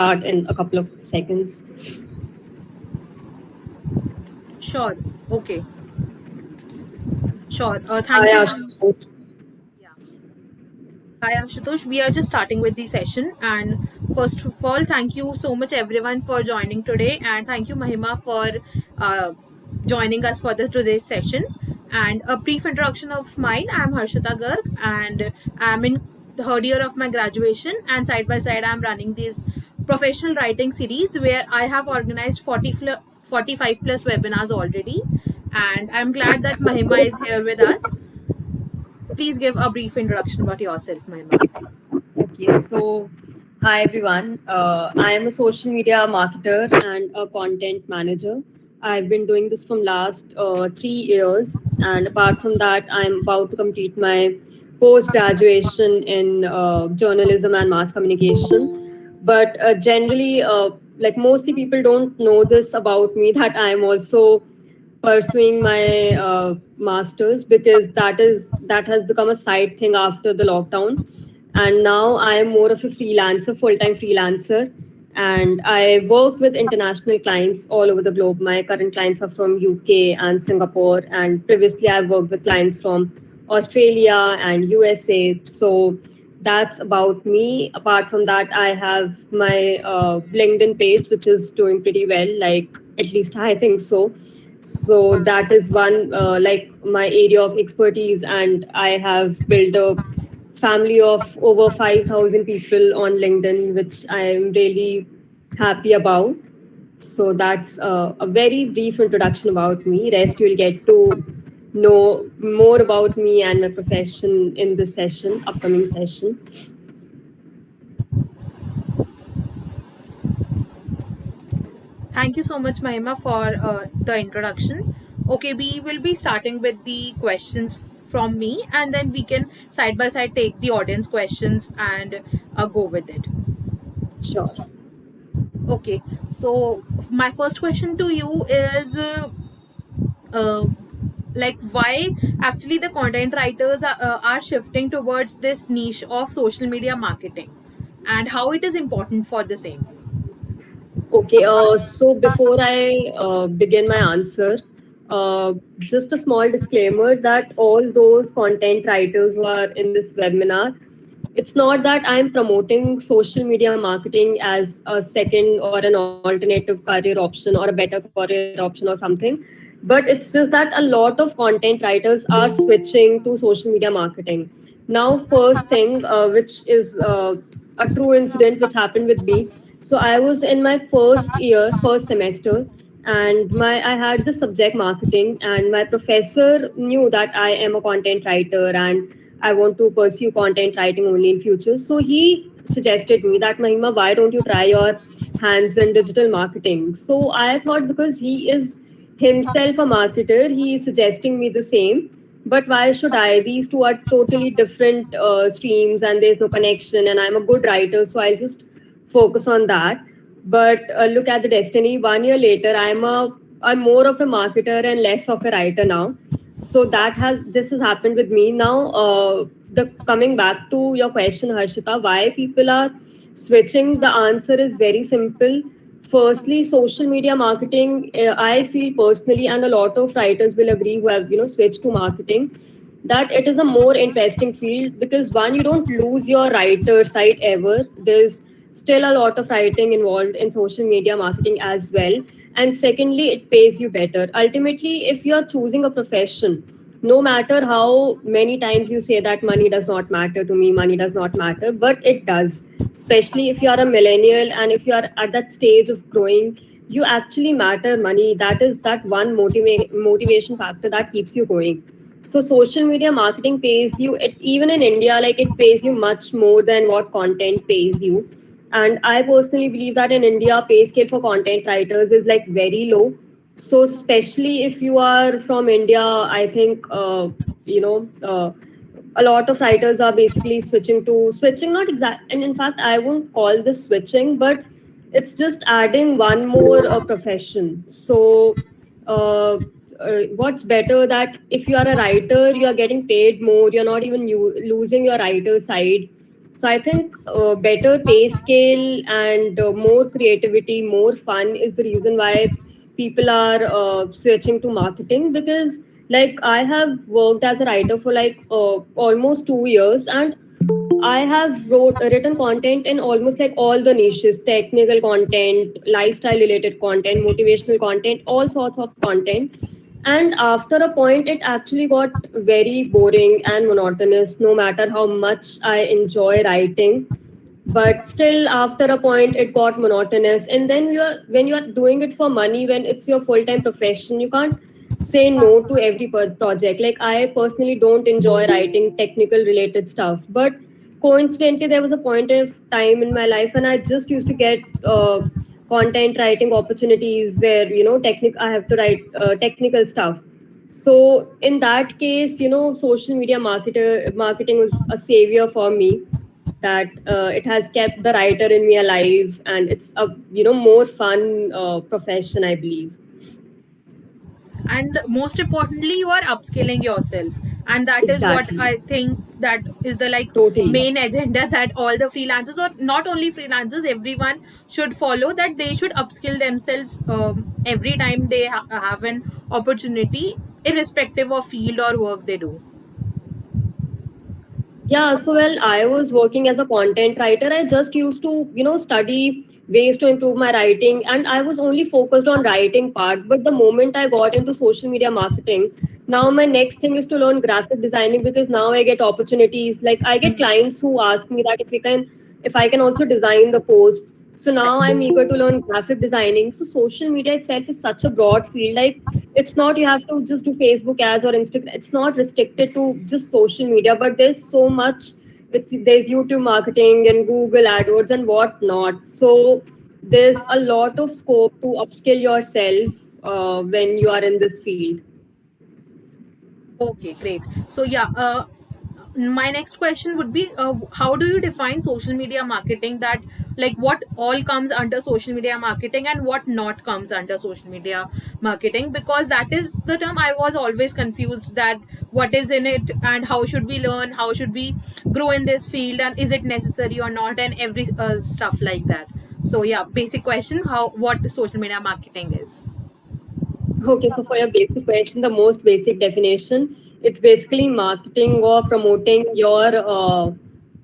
start in a couple of seconds. Sure. Okay. Sure. Thank Hi, you. Ashutosh. Yeah. Hi, Ashutosh. We are just starting with the session. And first of all, thank you so much, everyone, for joining today. And thank you, Mahima, for uh, joining us for today's session. And a brief introduction of mine. I'm Harshita Garg, and I'm in the third year of my graduation. And side by side, I'm running this professional writing series where I have organized 45 plus webinars already. And I'm glad that Mahima is here with us. Please give a brief introduction about yourself, Mahima. Okay, so hi everyone. I am a social media marketer and a content manager. I've been doing this from last 3 years, and apart from that, I'm about to complete my post graduation in journalism and mass communication. But generally, like mostly people don't know this about me that I'm also pursuing my masters because that has become a side thing after the lockdown, and now I am more of a freelancer, full-time freelancer, and I work with international clients all over the globe. My current clients are from UK and Singapore, and previously I worked with clients from Australia and USA. So that's about me. Apart from that, I have my LinkedIn page, which is doing pretty well, like at least I think so. So that is one like my area of expertise, and I have built a family of over 5,000 people on LinkedIn, which I am really happy about. So that's a very brief introduction about me. Rest you'll get to know more about me and my profession in this session, upcoming session. Thank you so much, Mahima, for the introduction. Okay, we will be starting with the questions from me, and then we can side by side take the audience questions and go with it. Sure. Okay, so my first question to you is uh, like why actually the content writers are shifting towards this niche of social media marketing and how it is important for the same. Okay, so before I begin my answer, just a small disclaimer that all those content writers who are in this webinar, it's not that I'm promoting social media marketing as a second or an alternative career option or a better career option or something, but it's just that a lot of content writers are switching to social media marketing. Now, first thing, which is a true incident which happened with me. So I was in my first semester, and my I had the subject marketing, and my professor knew that I am a content writer and I want to pursue content writing only in future. So he suggested me that, Mahima, why don't you try your hands in digital marketing? So I thought, because he is himself a marketer, he is suggesting me the same. But why should I? These two are totally different streams, and there's no connection. And I'm a good writer, so I'll just focus on that. But look at the destiny. 1 year later, I'm more of a marketer and less of a writer now. So this has happened with me now. The coming back to your question, Harshita, why people are switching? The answer is very simple. Firstly, social media marketing. I feel personally, and a lot of writers will agree who have switched to marketing, that it is a more interesting field because, one, you don't lose your writer side ever. There's still a lot of writing involved in social media marketing as well, and secondly, it pays you better. Ultimately, if you're choosing a profession, no matter how many times you say that money does not matter to me, money does not matter, but it does, especially if you are a millennial and if you are at that stage of growing. You actually matter. Money, that is that one motivation factor that keeps you going. So social media marketing pays you, even in India, like it pays you much more than what content pays you. And I personally believe that in India, pay scale for content writers is like very low. So especially if you are from India, I think you know a lot of writers are basically switching, not exact, and in fact I won't call this switching, but it's just adding one more profession. So what's better, that if you are a writer, you are getting paid more, you're not even losing your writer side. So I think better pay scale and more creativity, more fun is the reason why people are switching to marketing. Because like I have worked as a writer for like almost 2 years, and I have written content in almost like all the niches: technical content, lifestyle related content, motivational content, all sorts of content. And after a point, it actually got very boring and monotonous, no matter how much I enjoy writing. But still, after a point, it got monotonous. And then when you are doing it for money, when it's your full time profession, you can't say no to every project. Like I personally don't enjoy writing technical related stuff, but coincidentally, there was a point of time in my life when I just used to get content writing opportunities where I have to write technical stuff. So in that case, social media marketing was a savior for me, that it has kept the writer in me alive, and it's a more fun profession, I believe. And most importantly, you are upskilling yourself, and that is what Exactly. I think that is the like Totally. main agenda that all the freelancers, or not only freelancers, everyone should follow, that they should upskill themselves every time they have an opportunity, irrespective of field or work they do. Yeah, so well, I was working as a content writer. I just used to, study ways to improve my writing, and I was only focused on writing part. But the moment I got into social media marketing, now my next thing is to learn graphic designing, because now I get opportunities. Like I get clients who ask me that if I can also design the post. So now I'm eager to learn graphic designing. So social media itself is such a broad field. Like it's not you have to just do Facebook ads or Instagram. It's not restricted to just social media, but there's so much. There's YouTube marketing and Google AdWords and whatnot. So there's a lot of scope to upskill yourself when you are in this field. Okay, great. So yeah, my next question would be, how do you define social media marketing? That like what all comes under social media marketing and what not comes under social media marketing? Because that is the term I was always confused, that what is in it and how should we learn, how should we grow in this field, and is it necessary or not, and every stuff like that. So yeah, basic question: how what social media marketing is? Okay, so for your basic question, the most basic definition, it's basically marketing or promoting your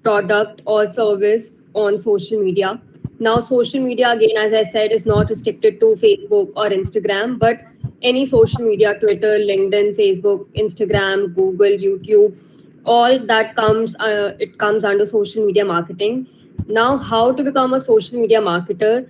product or service on social media. Now, social media, again, as I said, is not restricted to Facebook or Instagram, but any social media: Twitter, LinkedIn, Facebook, Instagram, Google, YouTube, all that it comes under social media marketing. Now, how to become a social media marketer?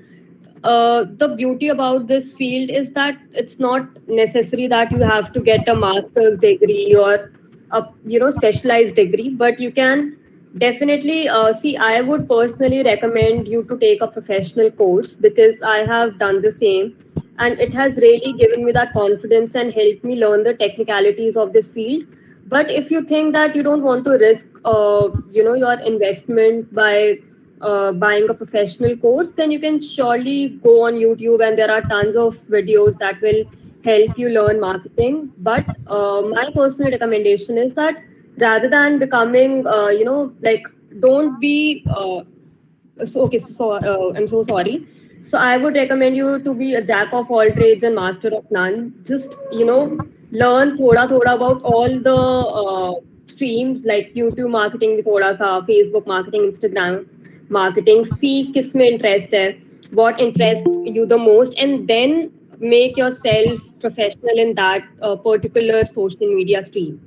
The beauty about this field is that it's not necessary that you have to get a master's degree or a specialized degree, but you can definitely see. I would personally recommend you to take a professional course, because I have done the same, and it has really given me that confidence and helped me learn the technicalities of this field. But if you think that you don't want to risk your investment by buying a professional course, then you can surely go on YouTube, and there are tons of videos that will help you learn marketing. But my personal recommendation is that rather than becoming, don't be I'm so sorry. So I would recommend you to be a jack of all trades and master of none. Just learn thoda about all the streams, like YouTube marketing भी थोड़ा सा, Facebook marketing, Instagram marketing. See किस में interest है, what interests you the most, and then make yourself professional in that particular social media stream.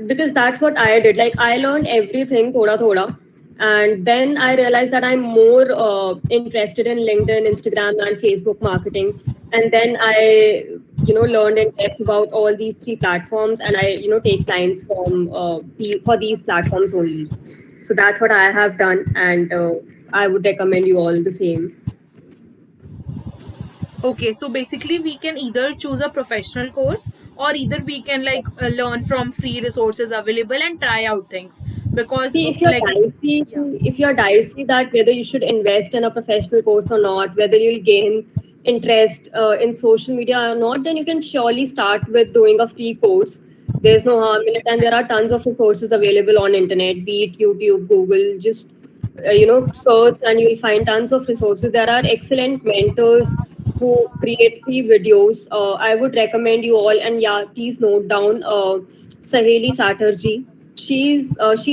Because that's what I did. Like I learned everything thoda, and then I realized that I'm more interested in LinkedIn, Instagram, and Facebook marketing. And then I learned in depth about all these three platforms, and I take clients for these platforms only. So that's what I have done, and I would recommend you all the same. Okay, so basically we can either choose a professional course, or either we can like learn from free resources available and try out things, because See, like yeah. if you're dicey that whether you should invest in a professional course or not, whether you'll gain interest in social media or not, then you can surely start with doing a free course. There's no harm in it, and there are tons of resources available on internet, be it YouTube, Google. Just search, and you'll find tons of resources. There are excellent mentors who create free videos. I would recommend you all, and yeah, please note down Saheli Chatterjee. She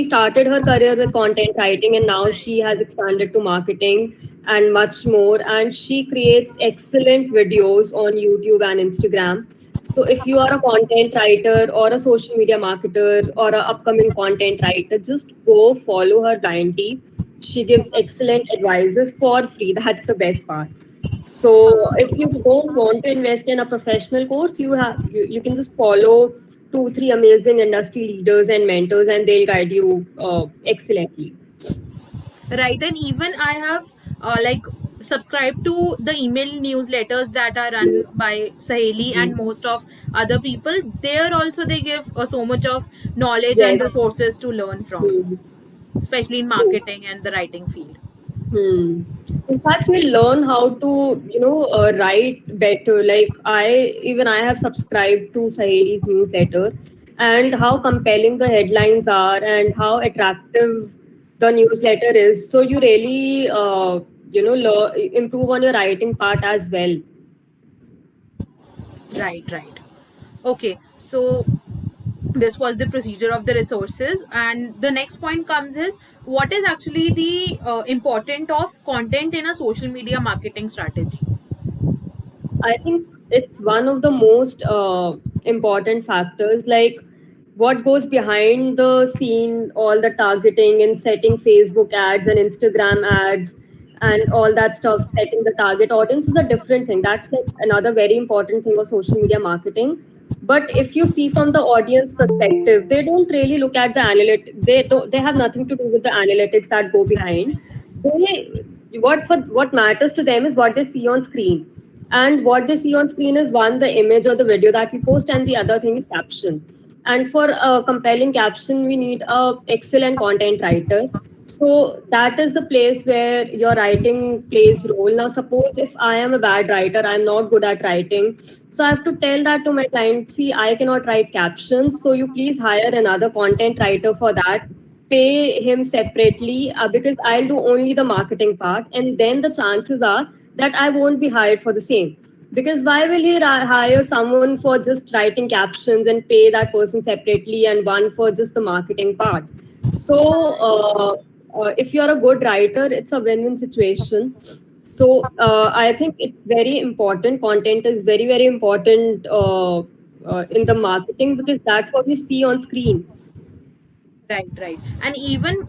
started her career with content writing, and now she has expanded to marketing and much more. And she creates excellent videos on YouTube and Instagram. So if you are a content writer or a social media marketer or an upcoming content writer, just go follow her blindly. She gives excellent advices for free. That's the best part. So if you don't want to invest in a professional course, you can just follow 2 3 amazing industry leaders and mentors, and they'll guide you excellently. Right, and even I have like subscribed to the email newsletters that are run by Saheli and most of other people. There also they give so much of knowledge and Yes. resources to learn from, Hmm. especially in True. marketing and the writing field. Hmm. In fact, we learn how to, write better. Like I have subscribed to Saheli's newsletter, and how compelling the headlines are, and how attractive the newsletter is. So you really, improve on your writing part as well. Right, right. Okay, so this was the procedure of the resources, and the next point comes is what is actually the important of content in a social media marketing strategy. I think it's one of the most important factors. Like what goes behind the scene, all the targeting and setting Facebook ads and Instagram ads and all that stuff, setting the target audience is a different thing. That's like another very important thing of social media marketing. But if you see from the audience perspective, they don't really look at the analytics. They have nothing to do with the analytics that go Right. behind. What matters to them is what they see on screen, and what they see on screen is one, the image or the video that we post, and the other thing is caption. And for a compelling caption, we need a excellent content writer. So that is the place where your writing plays role. Now, suppose if I am a bad writer, I'm not good at writing, so I have to tell that to my client. See, I cannot write captions, so you please hire another content writer for that. Pay him separately because I'll do only the marketing part, and then the chances are that I won't be hired for the same. Because why will he hire someone for just writing captions and pay that person separately, and one for just the marketing part? So, if you're a good writer, it's a win-win situation. So, I think it's very important. Content is very, very important in the marketing, because that's what we see on screen. Right, right. And even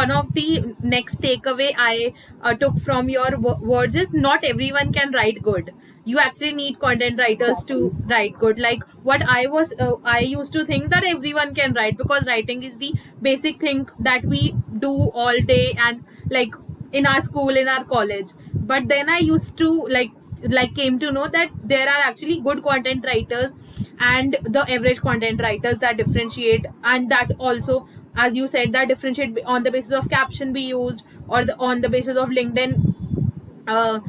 one of the next takeaway I took from your words is not everyone can write good. You actually need content writers to write good. Like what I used to think that everyone can write because writing is the basic thing that we do all day and like in our school, in our college. But then I used to like came to know that there are actually good content writers and the average content writers that differentiate, and that also, as you said, that differentiate on the basis of caption be used or on the basis of LinkedIn uh,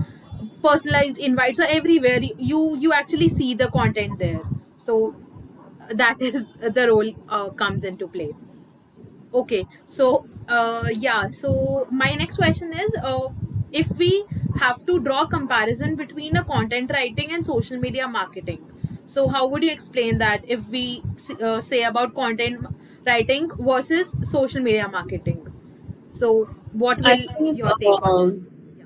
personalized invites. So everywhere you actually see the content there. So that is the role comes into play. Okay, so yeah, so my next question is if we have to draw comparison between a content writing and social media marketing, so how would you explain that if we say about content writing versus social media marketing? So what I will think your take on this? Yeah.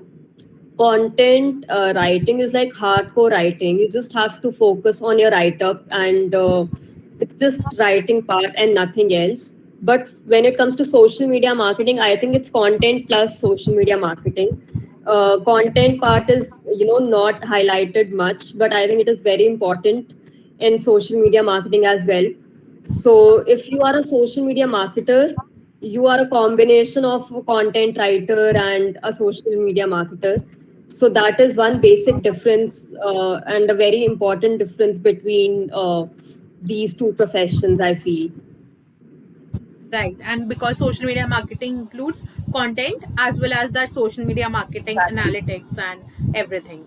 content writing is like hardcore writing. You just have to focus on your write up, and it's just writing part and nothing else. But when it comes to social media marketing, I think it's content plus social media marketing. Content part is not highlighted much, but I think it is very important in social media marketing as well. So if you are a social media marketer, you are a combination of a content writer and a social media marketer. So that is one basic difference, and a very important difference between these two professions, I feel. Right, and because social media marketing includes content as well as that social media marketing Exactly. analytics and everything.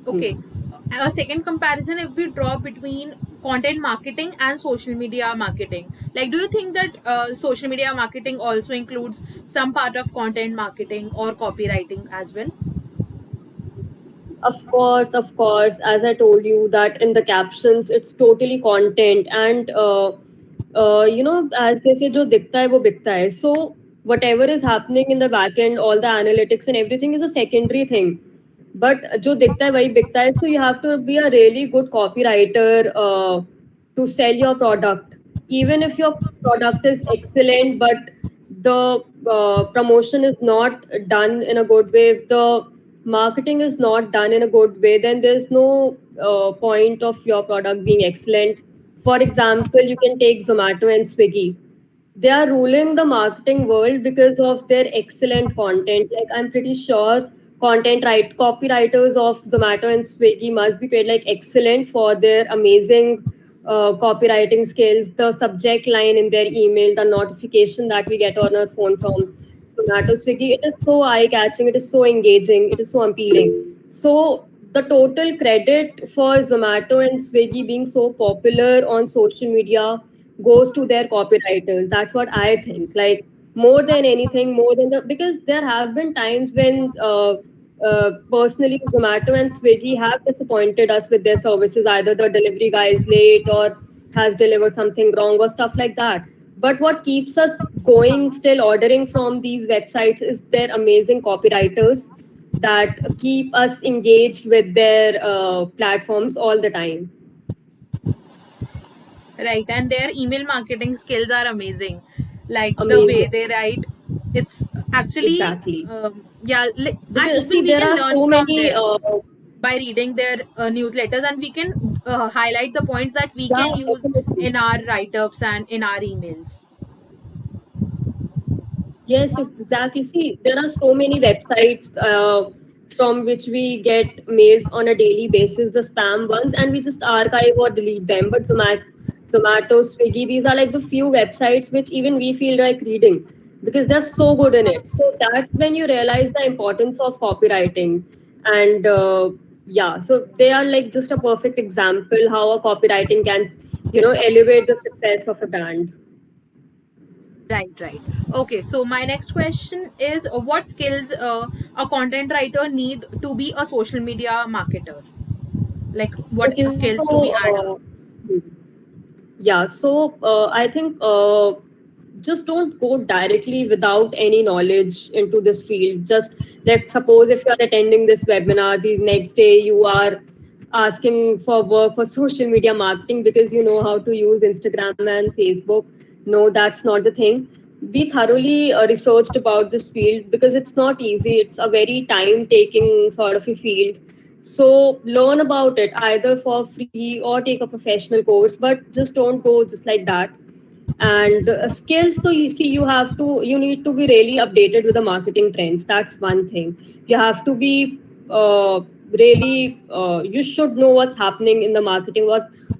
Okay, Hmm. a second comparison if we draw between content marketing and social media marketing. Like, do you think that social media marketing also includes some part of content marketing or copywriting as well? Of course, of course. As I told you that in the captions, it's totally content, and as they say, "जो दिखता है वो बिकता है." So whatever is happening in the back end, all the analytics and everything is a secondary thing. But जो दिखता है वही बिकता है. So you have to be a really good copywriter to sell your product. Even if your product is excellent, but the promotion is not done in a good way, if the marketing is not done in a good way, then there's no point of your product being excellent. For example, you can take Zomato and Swiggy. They are ruling the marketing world because of their excellent content. Like, I'm pretty sure copywriters of Zomato and Swiggy must be paid like excellent for their amazing copywriting skills, the subject line in their email, the notification that we get on our phone from Zomato, Swiggy. It is so eye catching, it is so engaging, it is so appealing. So the total credit for Zomato and Swiggy being so popular on social media goes to their copywriters. That's what I think. Like, more than anything, more than the, because there have been times when personally Zomato and Swiggy have disappointed us with their services. Either the delivery guy is late or has delivered something wrong or stuff like that. But what keeps us going, still ordering from these websites, is their amazing copywriters that keep us engaged with their platforms all the time. Right, and their email marketing skills are amazing. Like the way Amazing. they write, it's actually Exactly. yeah, and Because even see, we there can are learn so from many. them by reading their newsletters, and we can highlight the points that we Yeah, can use definitely. in our write-ups and in our emails. Yes, exactly. See, there are so many websites from which we get mails on a daily basis, the spam ones, and we just archive or delete them. But Zomato, Swiggy, these are like the few websites which even we feel like reading because they're so good in it. So that's when you realize the importance of copywriting. And yeah, so they are like just a perfect example how a copywriting can, elevate the success of a brand. Right, right. Okay, so my next question is what skills a content writer need to be a social media marketer? Like, what Okay, so skills to be added? yeah, so I think just don't go directly without any knowledge into this field. Just let's suppose if you are attending this webinar, the next day you are asking for work for social media marketing because you know how to use Instagram and Facebook. No, that's not the thing. We thoroughly researched about this field because it's not easy. It's a very time taking sort of a field. So learn about it either for free or take a professional course, but just don't go just like that. And skills, so you see, you need to be really updated with the marketing trends. That's one thing. You have to be really you should know what's happening in the marketing,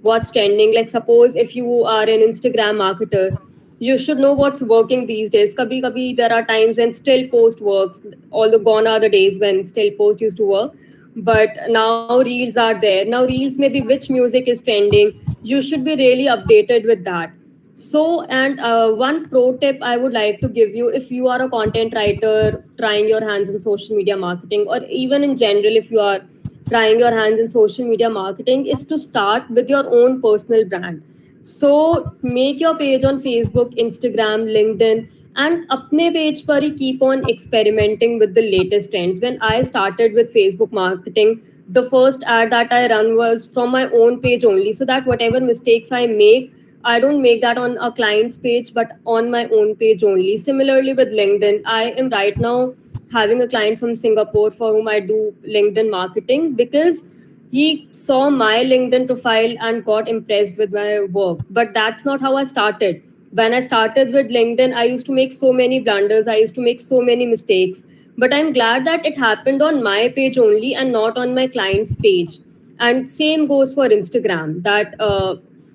what's trending. Like, suppose if you are an Instagram marketer, you should know what's working these days. Kabhi there are times when still post works, although gone are the days when still post used to work. But now reels are there. Now reels, maybe which music is trending. You should be really updated with that. So, and one pro tip I would like to give you, if you are a content writer trying your hands in social media marketing, or even in general, if you are trying your hands in social media marketing, is to start with your own personal brand. So, make your page on Facebook, Instagram, LinkedIn, and apne page par hi keep on experimenting with the latest trends. When I started with Facebook marketing, the first ad that I run was from my own page only, so that whatever mistakes I make, I don't make that on a client's page, but on my own page only. Similarly, with LinkedIn, I am right now having a client from Singapore for whom I do LinkedIn marketing because he saw my LinkedIn profile and got impressed with my work. But that's not how I started. When I started with LinkedIn, I used to make so many blunders, I used to make so many mistakes. But I'm glad that it happened on my page only and not on my client's page. And same goes for Instagram, that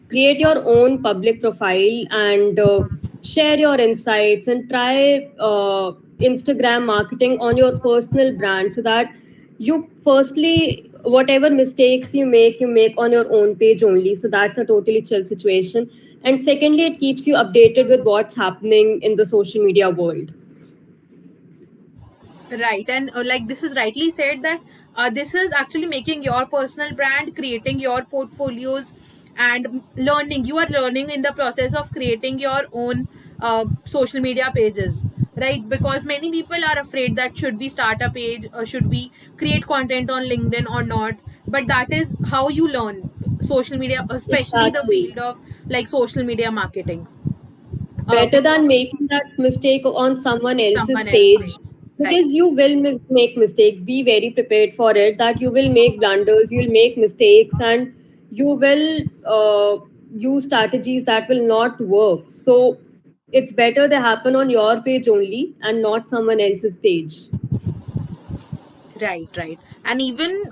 create your own public profile and share your insights and try Instagram marketing on your personal brand, so that you firstly, whatever mistakes you make on your own page only. So that's a totally chill situation. And secondly, it keeps you updated with what's happening in the social media world. Right, and like this is rightly said that this is actually making your personal brand, creating your portfolios, and learning. You are learning in the process of creating your own social media pages, right? Because many people are afraid that should we start a page or should we create content on LinkedIn or not. But that is how you learn social media, especially the Exactly. field of like social media marketing. Better Because than making that mistake on someone else's someone else page, page, right? because you will make mistakes. Be very prepared for it, that you will make blunders, you will make mistakes, and you will use strategies that will not work. So it's better they happen on your page only and not someone else's page. Right, right. And even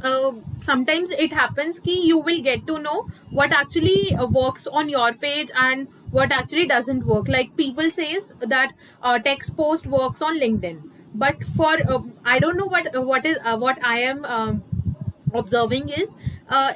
sometimes it happens ki you will get to know what actually works on your page and what actually doesn't work. Like people says that text post works on LinkedIn, but for I don't know what I am observing is uh,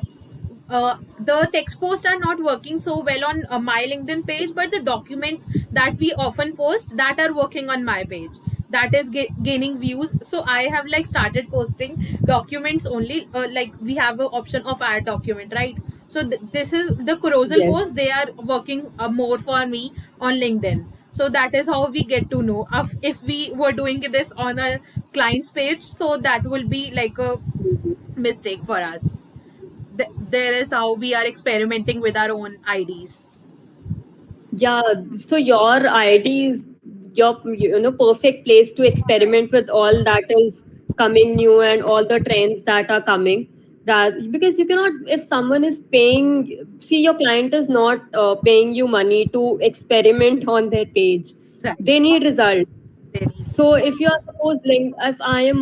the text posts are not working so well on my LinkedIn page, but the documents that we often post that are working on my page, that is gaining views. So I have like started posting documents only. Like we have an option of add document, right? So this is the carousel Yes. post. They are working more for me on LinkedIn. So that is how we get to know if we were doing this on a client's page. So that will be like a mistake for us. There is how we are experimenting with our own IDs. Yeah, so your ID is your perfect place to experiment with all that is coming new and all the trends that are coming. That because you cannot, if someone is paying, see, your client is not paying you money to experiment on their page. Right. They need results. They need. So if you are if I am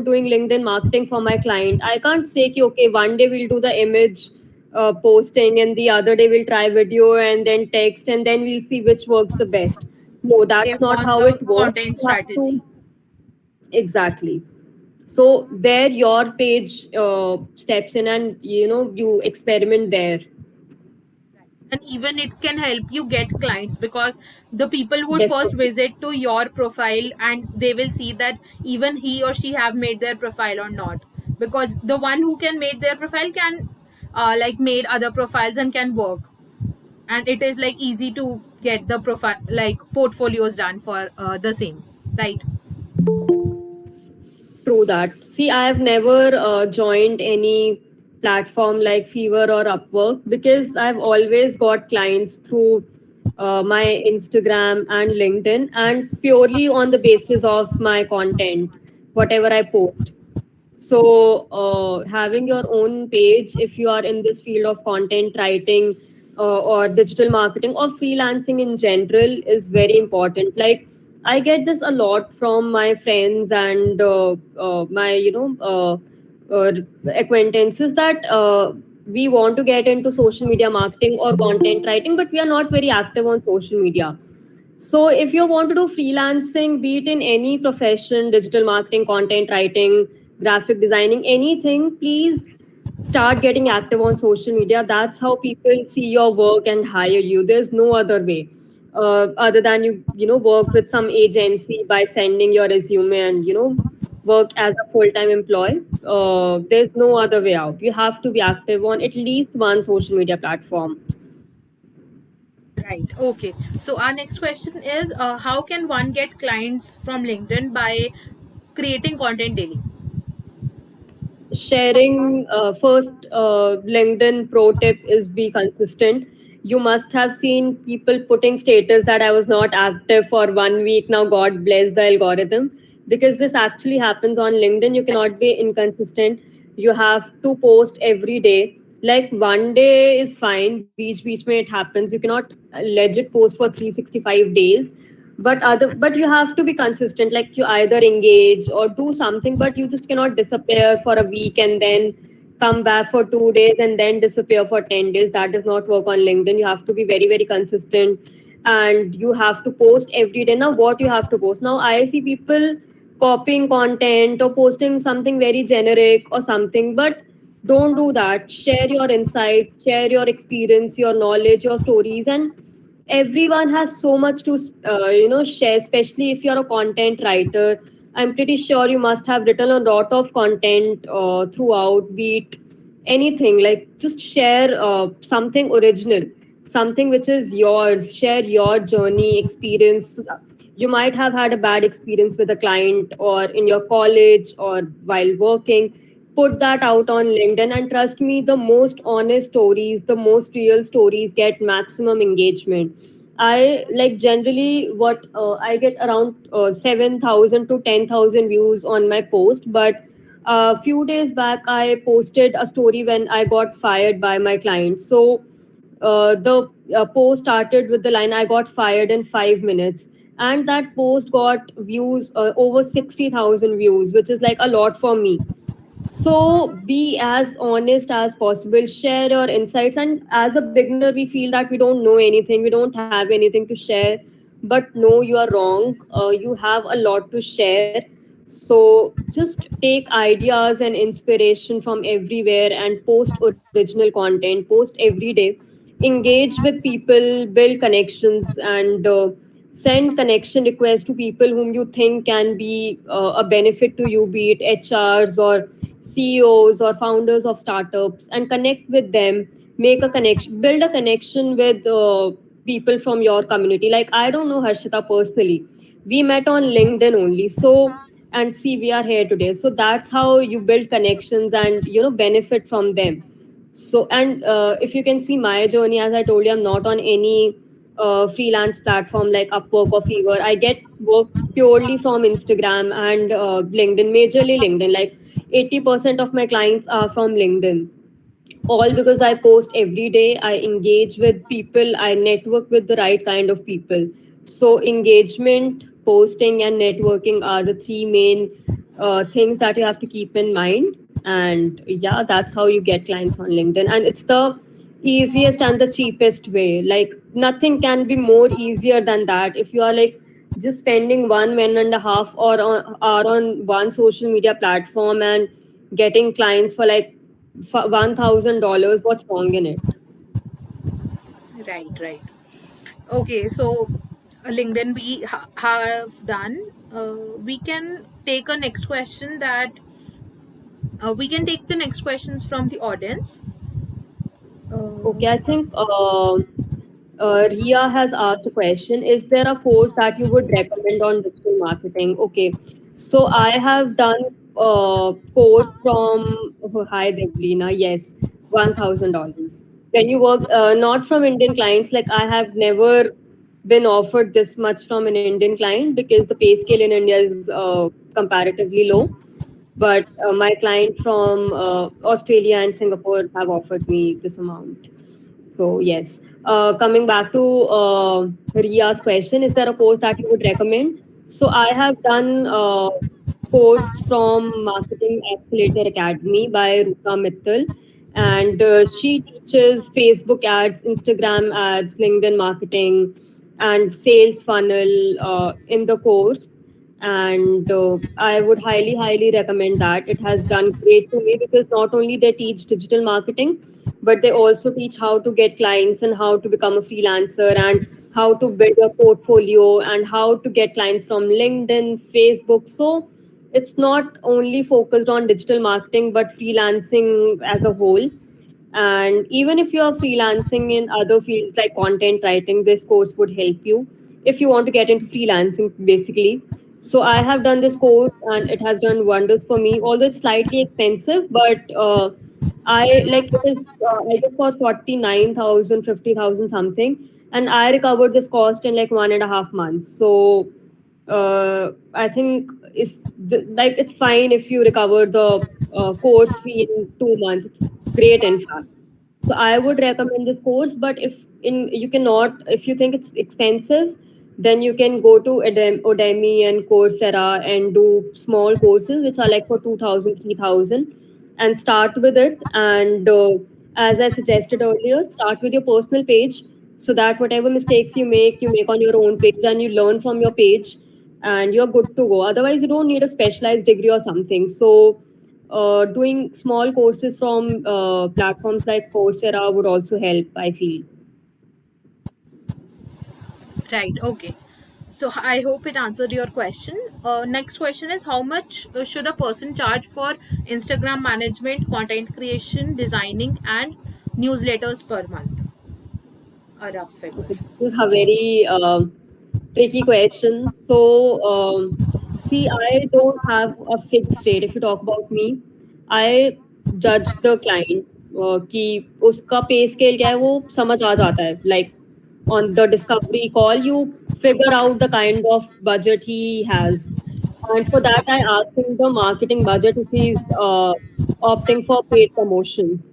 doing LinkedIn marketing for my client, I can't say ki, okay, one day we'll do the image posting and the other day we'll try video and then text and then we'll see which works the best. No, They that's not want how the it works. content You have strategy. to exactly. So there your page steps in and you experiment there. And even it can help you get clients because the people would first Definitely. visit to your profile and they will see that even he or she have made their profile or not, because the one who can make their profile can like made other profiles and can work, and it is like easy to get the profile like portfolios done for the same, right? True that. See, I have never joined any platform like Fiverr or Upwork because I've always got clients through my Instagram and LinkedIn and purely on the basis of my content, whatever I post. So, having your own page, if you are in this field of content writing or digital marketing or freelancing in general, is very important. Like, I get this a lot from my friends and my, acquaintances that we want to get into social media marketing or content writing, but we are not very active on social media. So, if you want to do freelancing, be it in any profession, digital marketing, content writing, graphic designing, anything, please start getting active on social media. That's how people see your work and hire you. There's no other way. Other than work with some agency by sending your resume and work as a full-time employee. There's no other way out. You have to be active on at least one social media platform. Right. Okay. So our next question is, how can one get clients from LinkedIn by creating content daily? Sharing first LinkedIn pro tip is be consistent. You must have seen people putting status that I was not active for 1 week now, god bless the algorithm, because this actually happens on LinkedIn. You cannot be inconsistent. You have to post every day. Like one day is fine, beach mein it happens. You cannot legit post for 365 days, but you have to be consistent. Like you either engage or do something, but you just cannot disappear for a week and then come back for 2 days and then disappear for 10 days. That does not work on LinkedIn. You have to be very very consistent and you have to post every day. Now what you have to post, now I see people copying content or posting something very generic or something. But don't do that. Share your insights, share your experience, your knowledge, your stories. And everyone has so much to share, especially if you're a content writer. I'm pretty sure you must have written a lot of content throughout, be it anything. Like, just share something original, something which is yours. Share your journey, experience. You might have had a bad experience with a client or in your college or while working. Put that out on LinkedIn, and trust me, the most honest stories, the most real stories get maximum engagement. I like generally what I get around 7,000 to 10,000 views on my post. But a few days back, I posted a story when I got fired by my client. So the post started with the line, "I got fired in 5 minutes." And that post got views, over 60,000 views, which is like a lot for me. So be as honest as possible, share your insights. And as a beginner, we feel that we don't know anything, we don't have anything to share. But no, you are wrong. You have a lot to share. So just take ideas and inspiration from everywhere and post original content, post every day. Engage with people, build connections, and send connection requests to people whom you think can be a benefit to you, be it HRs or CEOs or founders of startups, and connect with them. Make a connection, build a connection with people from your community. Like, I don't know Harshita personally. We met on LinkedIn only. So, and see, we are here today. So that's how you build connections and, benefit from them. So, and if you can see my journey, as I told you, I'm not on any freelance platform like Upwork or Fiverr. I get work purely from Instagram and LinkedIn, majorly LinkedIn. Like 80% of my clients are from LinkedIn, all because I post every day. I engage with people, I network with the right kind of people. So, engagement, posting, and networking are the three main things that you have to keep in mind. And yeah, that's how you get clients on LinkedIn. And it's the easiest and the cheapest way. Like, nothing can be more easier than that. If you are like just spending 1.5 or hour on one social media platform and getting clients for like $1,000, what's wrong in it? Right, right. Okay, so LinkedIn we have done. We can take a next question that we can take the next questions from the audience. Okay, I Uh, think Ria has asked a question. Is there a course that you would recommend on digital marketing? Okay, so I have done a course from, oh, hi Devlina, yes, $1,000. When you work, not from Indian clients, like I have never been offered this much from an Indian client because the pay scale in India is comparatively low. But my client from Australia and Singapore have offered me this amount. So yes, coming back to Ria's question, is there a course that you would recommend? So I have done course from Marketing Accelerator Academy by Ruta Mittal, and she teaches Facebook ads, Instagram ads, LinkedIn marketing, and sales funnel in the course. And I would highly recommend that. It has done great to me because not only they teach digital marketing, but they also teach how to get clients and how to become a freelancer and how to build a portfolio and how to get clients from LinkedIn, Facebook. So it's not only focused on digital marketing, but freelancing as a whole. And even if you're freelancing in other fields like content writing, this course would help you if you want to get into freelancing, basically. So I have done this course and it has done wonders for me, although it's slightly expensive. But I like it is, I guess, for 49,000, 50,000 something. And I recovered this cost in like 1.5 months. So I think like it's fine if you recover the course fee in 2 months. It's great, in fact. So I would recommend this course. But if in you cannot, if you think it's expensive, then you can go to Udemy and Coursera and do small courses which are like for 2,000, 3,000, and start with it. And as I suggested earlier, start with your personal page so that whatever mistakes you make on your own page and you learn from your page. and you're good to go. Otherwise, you don't need a specialized degree or something. So, doing small courses from platforms like Coursera would also help, I feel. Right. Okay. So I hope it answered your question. Next question is, how much should a person charge for Instagram management, content creation, designing, and newsletters per month? A rough figure. Okay, this is a very tricky question. So, see, I don't have a fixed rate. If you talk about me, I judge the client कि उसका पे scale क्या है वो समझ आ जाता है. Like on the discovery call, you figure out the kind of budget he has. And for that, I asked him the marketing budget if he's opting for paid promotions.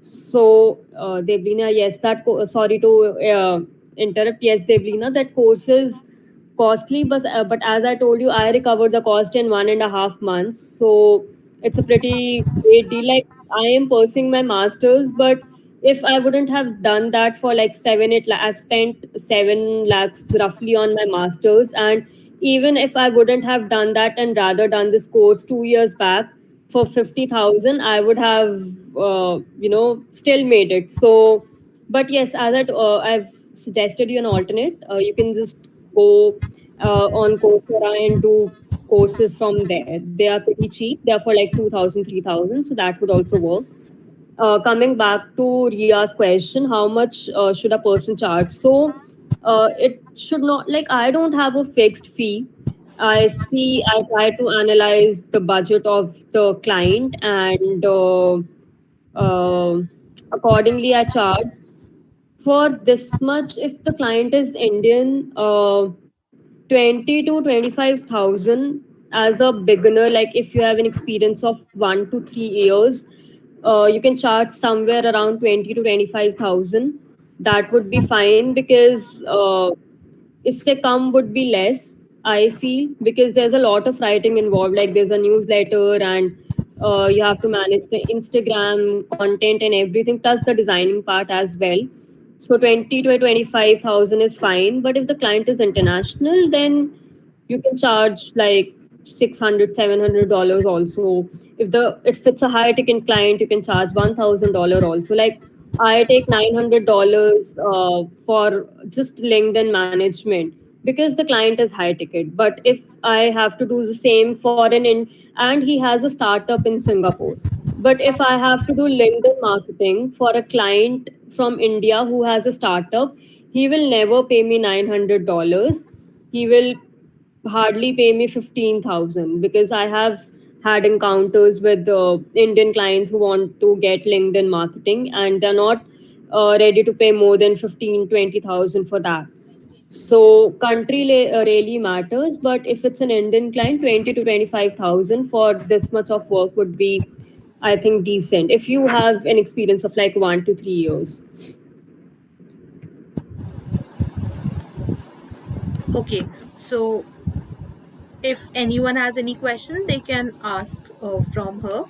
So, Deblina, yes, sorry to interrupt. Yes, Deblina, that course is costly, but as I told you, I recovered the cost in 1.5 months. So, it's a pretty great deal. Like, I am pursuing my master's, but if I wouldn't have done that for like 7, 8 lakhs, I've spent 7 lakhs roughly on my master's. And even if I wouldn't have done that and rather done this course 2 years back for 50,000, I would have, still made it. So, but yes, I've suggested you an alternate. You can just go on Coursera and do courses from there. They are pretty cheap. They are for like 2,000, 3,000. So that would also work. Coming back to Ria's question, how much should a person charge? So it should not, like, I don't have a fixed fee. I try to analyze the budget of the client, and uh, accordingly I charge for this much. If the client is Indian, 20 to 25,000 as a beginner. Like if you have an experience of 1 to 3 years, you can charge somewhere around 20 to 25,000. That would be fine because isse come would be less, I feel, because there's a lot of writing involved. Like there's a newsletter, and you have to manage the Instagram content and everything, plus the designing part as well. So 20 to 25,000 is fine. But if the client is international, then you can charge like 600, $700 also. If it's a high ticket client, you can charge $1,000 also. Like I take $900 for just LinkedIn management because the client is high ticket. But if I have to do the same for and he has a startup in Singapore, but if I have to do LinkedIn marketing for a client from India who has a startup, he will never pay me $900. He will hardly pay me 15,000 because I have had encounters with Indian clients who want to get LinkedIn marketing, and they're not ready to pay more than 15, 20,000 for that. So country really matters, but if it's an Indian client, 20 to 25,000 for this much of work would be, I think, decent. If you have an experience of like 1 to 3 years. Okay. So if anyone has any question, they can ask from her.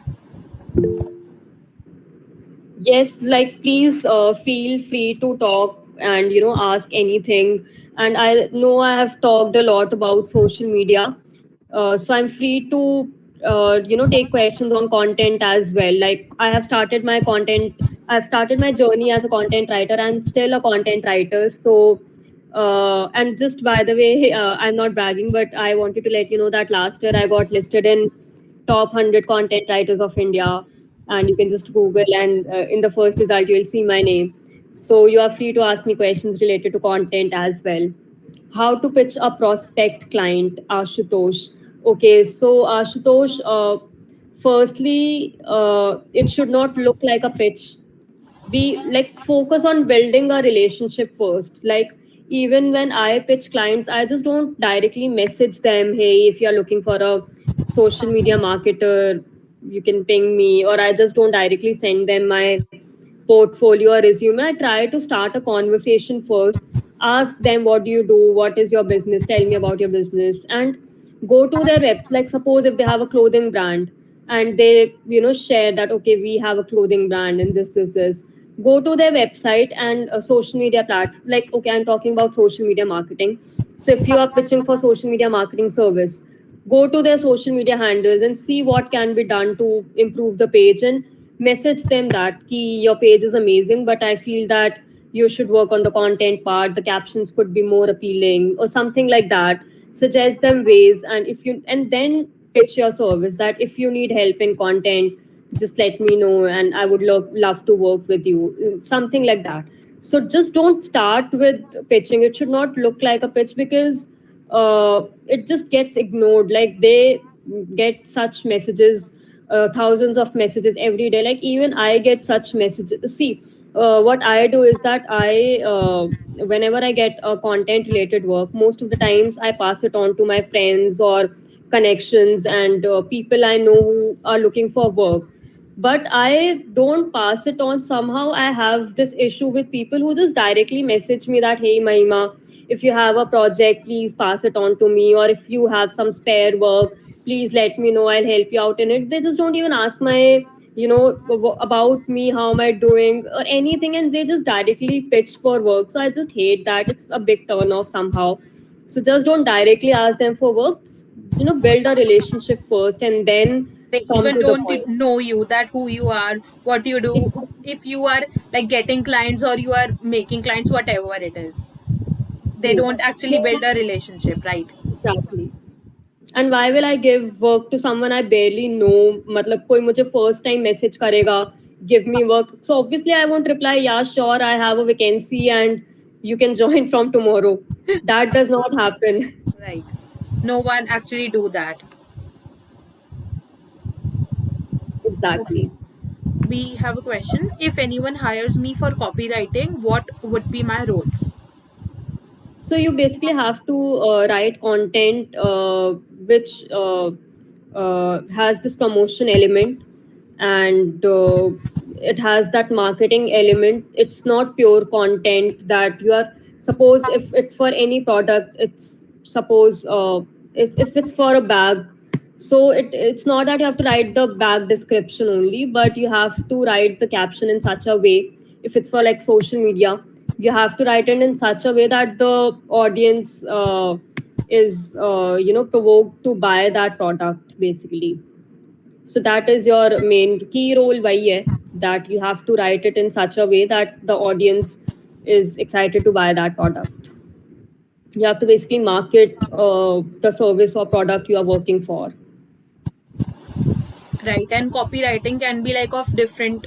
Yes, like please feel free to talk and ask anything. And I know I have talked a lot about social media, so I'm free to take questions on content as well. Like I've started my journey as a content writer. I'm still a content writer. So and just by the way, I'm not bragging, but I wanted to let you know that last year I got listed in top 100 content writers of India. And you can just Google, and in the first result, you'll see my name. So you are free to ask me questions related to content as well. How to pitch a prospect client, Ashutosh. Okay, so Ashutosh, firstly, it should not look like a pitch. We like focus on building a relationship first. Like even when I pitch clients, I just don't directly message them, hey, if you're looking for a social media marketer, you can ping me. Or I just don't directly send them my portfolio or resume. I try to start a conversation first, ask them, what do you do, what is your business, tell me about your business, and go to their web. Like suppose if they have a clothing brand, and they share that, okay, we have a clothing brand and this. go to their website and a social media platform. Like, okay, I'm talking about social media marketing. So if you are pitching for social media marketing service, go to their social media handles and see what can be done to improve the page, and message them that ki, your page is amazing, but I feel that you should work on the content part, the captions could be more appealing or something like that. Suggest them ways, and if you, and then pitch your service that if you need help in content, just let me know and I would love to work with you, something like that. So just don't start with pitching. It should not look like a pitch, because it just gets ignored. Like, they get such messages, thousands of messages every day. Like, even I get such messages. See, what I do is that whenever I get a content related work, most of the times I pass it on to my friends or connections and people I know who are looking for work. But I don't pass it on. Somehow I have this issue with people who just directly message me that, hey Mahima, if you have a project, please pass it on to me, or if you have some spare work, please let me know, I'll help you out in it. They just don't even ask my, about me, how am I doing or anything, and they just directly pitch for work. So I just hate that. It's a big turn off somehow. So just don't directly ask them for work. Build a relationship first and then They come even to the don't point. know you, that who you are, what you do, if you are like getting clients or you are making clients, whatever it is. They True. don't actually build a relationship, right? Exactly. And why will I give work to someone I barely know? मतलब कोई मुझे first time message करेगा, give me work. So obviously I won't reply, yeah, sure, I have a vacancy and you can join from tomorrow. That does not happen. Right. No one actually do that. Okay. Exactly. We have a question. If anyone hires me for copywriting, what would be my roles? So you basically have to write content which has this promotion element, and it has that marketing element. It's not pure content that you are, suppose if it's for any product, it's suppose if it's for a bag. So it's not that you have to write the bag description only, but you have to write the caption in such a way. If it's for like social media, you have to write it in such a way that the audience is provoked to buy that product basically. So that is your main key role. Wahi hai, that you have to write it in such a way that the audience is excited to buy that product. You have to basically market the service or product you are working for. Right. And copywriting can be like of different,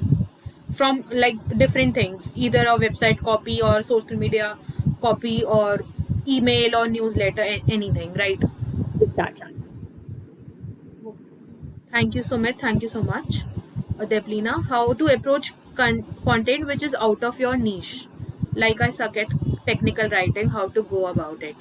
from like different things, either a website copy or social media copy or email or newsletter, anything, right? Exactly. Thank you so much. Thank you so much, Deplina. How to approach content which is out of your niche? Like I suck at technical writing, how to go about it?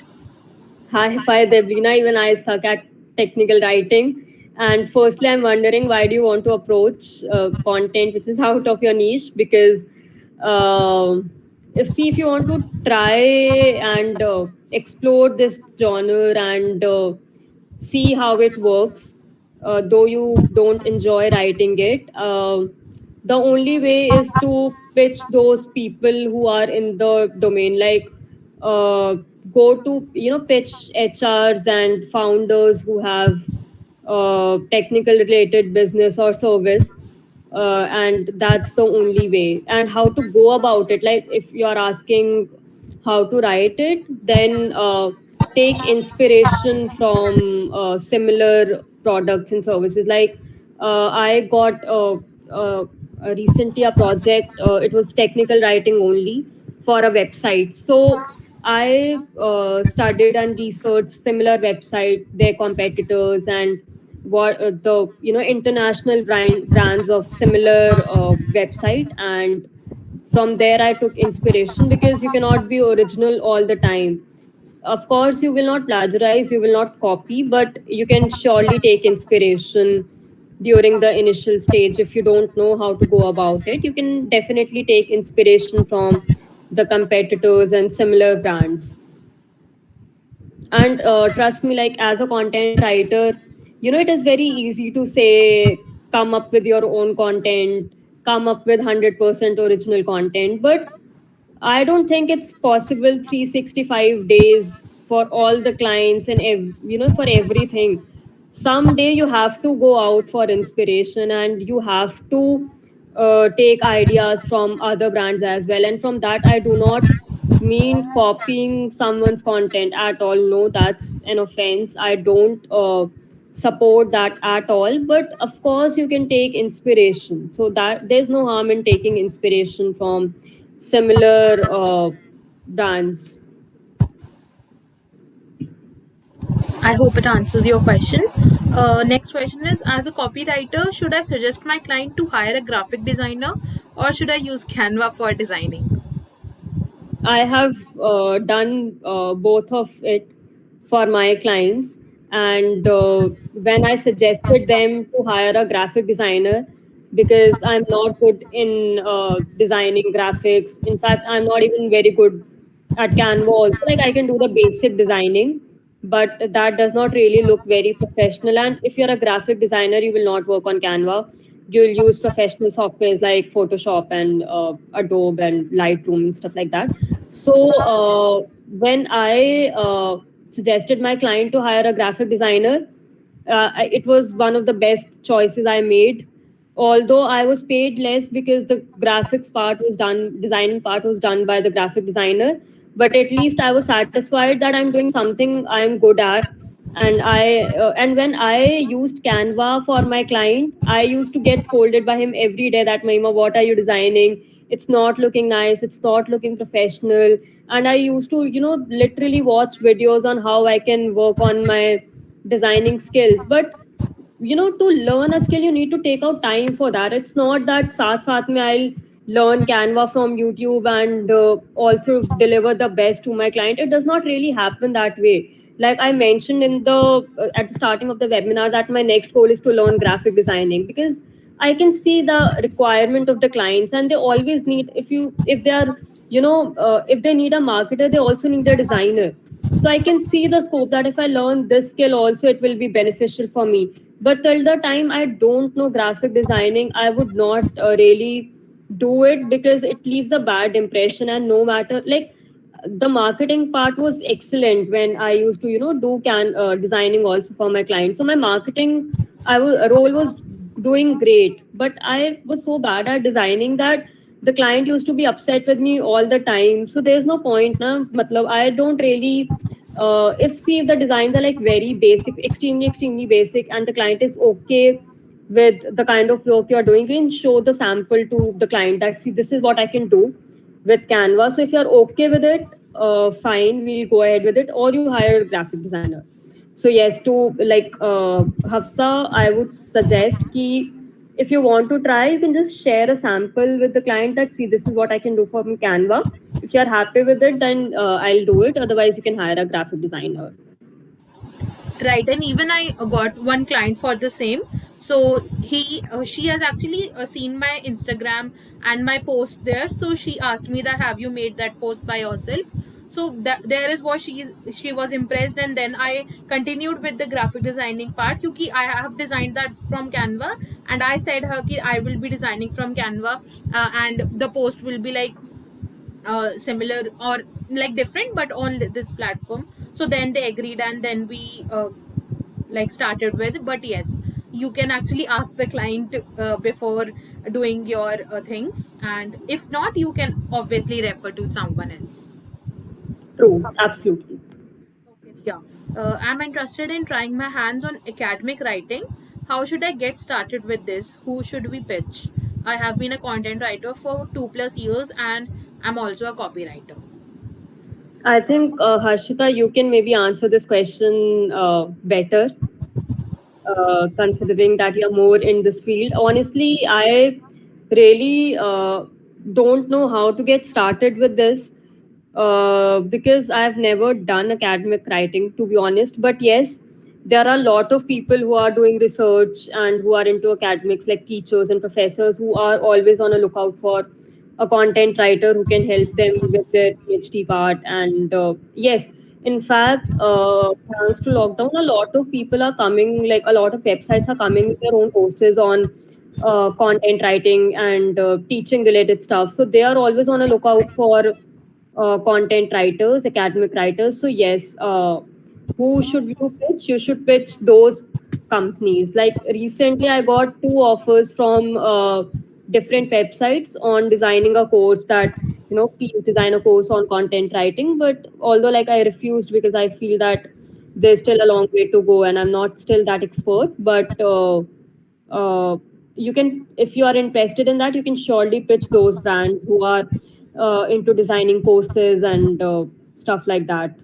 Hi, Fi Deblina. Even I suck at technical writing. And firstly, I'm wondering, why do you want to approach content which is out of your niche? Because if you want to try and explore this genre and see how it works, though you don't enjoy writing it, the only way is to pitch those people who are in the domain. Like, uh, go to, pitch HRs and founders who have technical related business or service, and that's the only way. And how to go about it, like if you are asking how to write it, then take inspiration from similar products and services. Like, I got recently a project, it was technical writing only for a website. So I studied and researched similar website, their competitors, and what the international brands of similar website. And from there I took inspiration, because you cannot be original all the time. Of course you will not plagiarize, you will not copy, but you can surely take inspiration during the initial stage. If you don't know how to go about it, you can definitely take inspiration from the competitors and similar brands. And trust me, like, as a content writer, it is very easy to say, come up with your own content, come up with 100% original content. But I don't think it's possible 365 days for all the clients and for everything. Someday you have to go out for inspiration, and you have to take ideas from other brands as well. And from that, I do not mean copying someone's content at all. No, that's an offense. I don't support that at all. But of course, you can take inspiration. So that there's no harm in taking inspiration from similar brands. I hope it answers your question. Next question is, as a copywriter, should I suggest my client to hire a graphic designer, or should I use Canva for designing? I have done both of it for my clients. And when I suggested them to hire a graphic designer, because I'm not good in designing graphics. In fact, I'm not even very good at Canva also. Like, I can do the basic designing, but that does not really look very professional. And if you're a graphic designer, you will not work on Canva. You'll use professional softwares like Photoshop and Adobe and Lightroom and stuff like that. So when I suggested my client to hire a graphic designer, it was one of the best choices I made. Although I was paid less because the graphics part was done, designing part was done by the graphic designer, but at least I was satisfied that I'm doing something I'm good at. And when I used Canva for my client, I used to get scolded by him every day that, Mahima, what are you designing? It's not looking nice, it's not looking professional. And I used to, literally watch videos on how I can work on my designing skills. But to learn a skill, you need to take out time for that. It's not that saath mein I'll learn Canva from YouTube and also deliver the best to my client. It does not really happen that way. Like I mentioned in the at the starting of the webinar, that my next goal is to learn graphic designing, because I can see the requirement of the clients, and they always need, if they are if they need a marketer, they also need a designer. So I can see the scope that if I learn this skill also, it will be beneficial for me. But till the time I don't know graphic designing, I would not really do it, because it leaves a bad impression. And no matter, like, the marketing part was excellent when I used to do can designing also for my clients. So my marketing role was doing great, but I was so bad at designing that the client used to be upset with me all the time. So there's no point na, matlab, I don't really if the designs are like very basic, extremely basic, and the client is okay with the kind of work you're doing, you can show the sample to the client that, see, this is what I can do with Canva. So if you're okay with it, fine, we'll go ahead with it, or you hire a graphic designer. So yes, to like Hafsa, I would suggest ki if you want to try, you can just share a sample with the client that, see, this is what I can do from Canva. If you're happy with it, then I'll do it. Otherwise, you can hire a graphic designer. Right, and even I got one client for the same. So she has actually seen my Instagram and my post there. So she asked me that, have you made that post by yourself? So that there is what she was impressed, and then I continued with the graphic designing part, because I have designed that from Canva, and I said her ki I will be designing from Canva, and the post will be like similar or like different but on this platform. So then they agreed, and then we like started with. But yes, you can actually ask the client before doing your things, and if not, you can obviously refer to someone else. True, absolutely. Okay, yeah. I'm interested in trying my hands on academic writing. How should I get started with this? Who should we pitch? I have been a content writer for 2+ years, and I'm also a copywriter. I think, Harshita, you can maybe answer this question better, considering that you're more in this field. Honestly, I really don't know how to get started with this, because I've never done academic writing, to be honest. But yes, there are a lot of people who are doing research and who are into academics, like teachers and professors, who are always on a lookout for a content writer who can help them with their PhD part. And yes, in fact, thanks to lockdown, a lot of people are coming, like a lot of websites are coming with their own courses on content writing and teaching related stuff. So they are always on a lookout for content writers, academic writers. So yes, who should you pitch? You should pitch those companies. Like recently, I got two offers from different websites on designing a course that, please design a course on content writing. But although like I refused because I feel that there's still a long way to go and I'm not still that expert. But you can, if you are interested in that, you can surely pitch those brands who are into designing courses and stuff like that.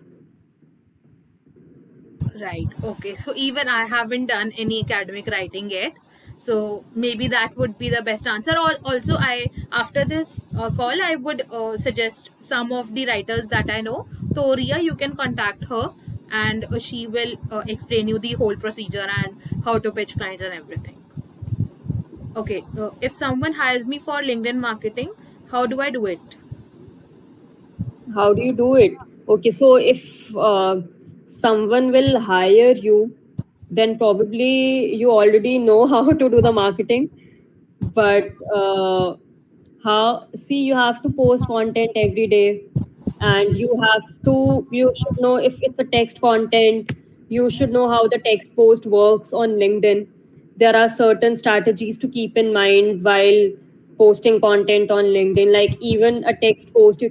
Right. Okay. So even I haven't done any academic writing yet. So maybe that would be the best answer. Or also, I after this call, I would suggest some of the writers that I know. So Ria, you can contact her, and she will explain you the whole procedure and how to pitch clients and everything. Okay. If someone hires me for LinkedIn marketing, how do I do it? How do you do it? Okay, so if someone will hire you, then probably you already know how to do the marketing. But how, see, you have to post content every day, and you should know if it's a text content, you should know how the text post works on LinkedIn. There are certain strategies to keep in mind while posting content on LinkedIn. Like even a text post, you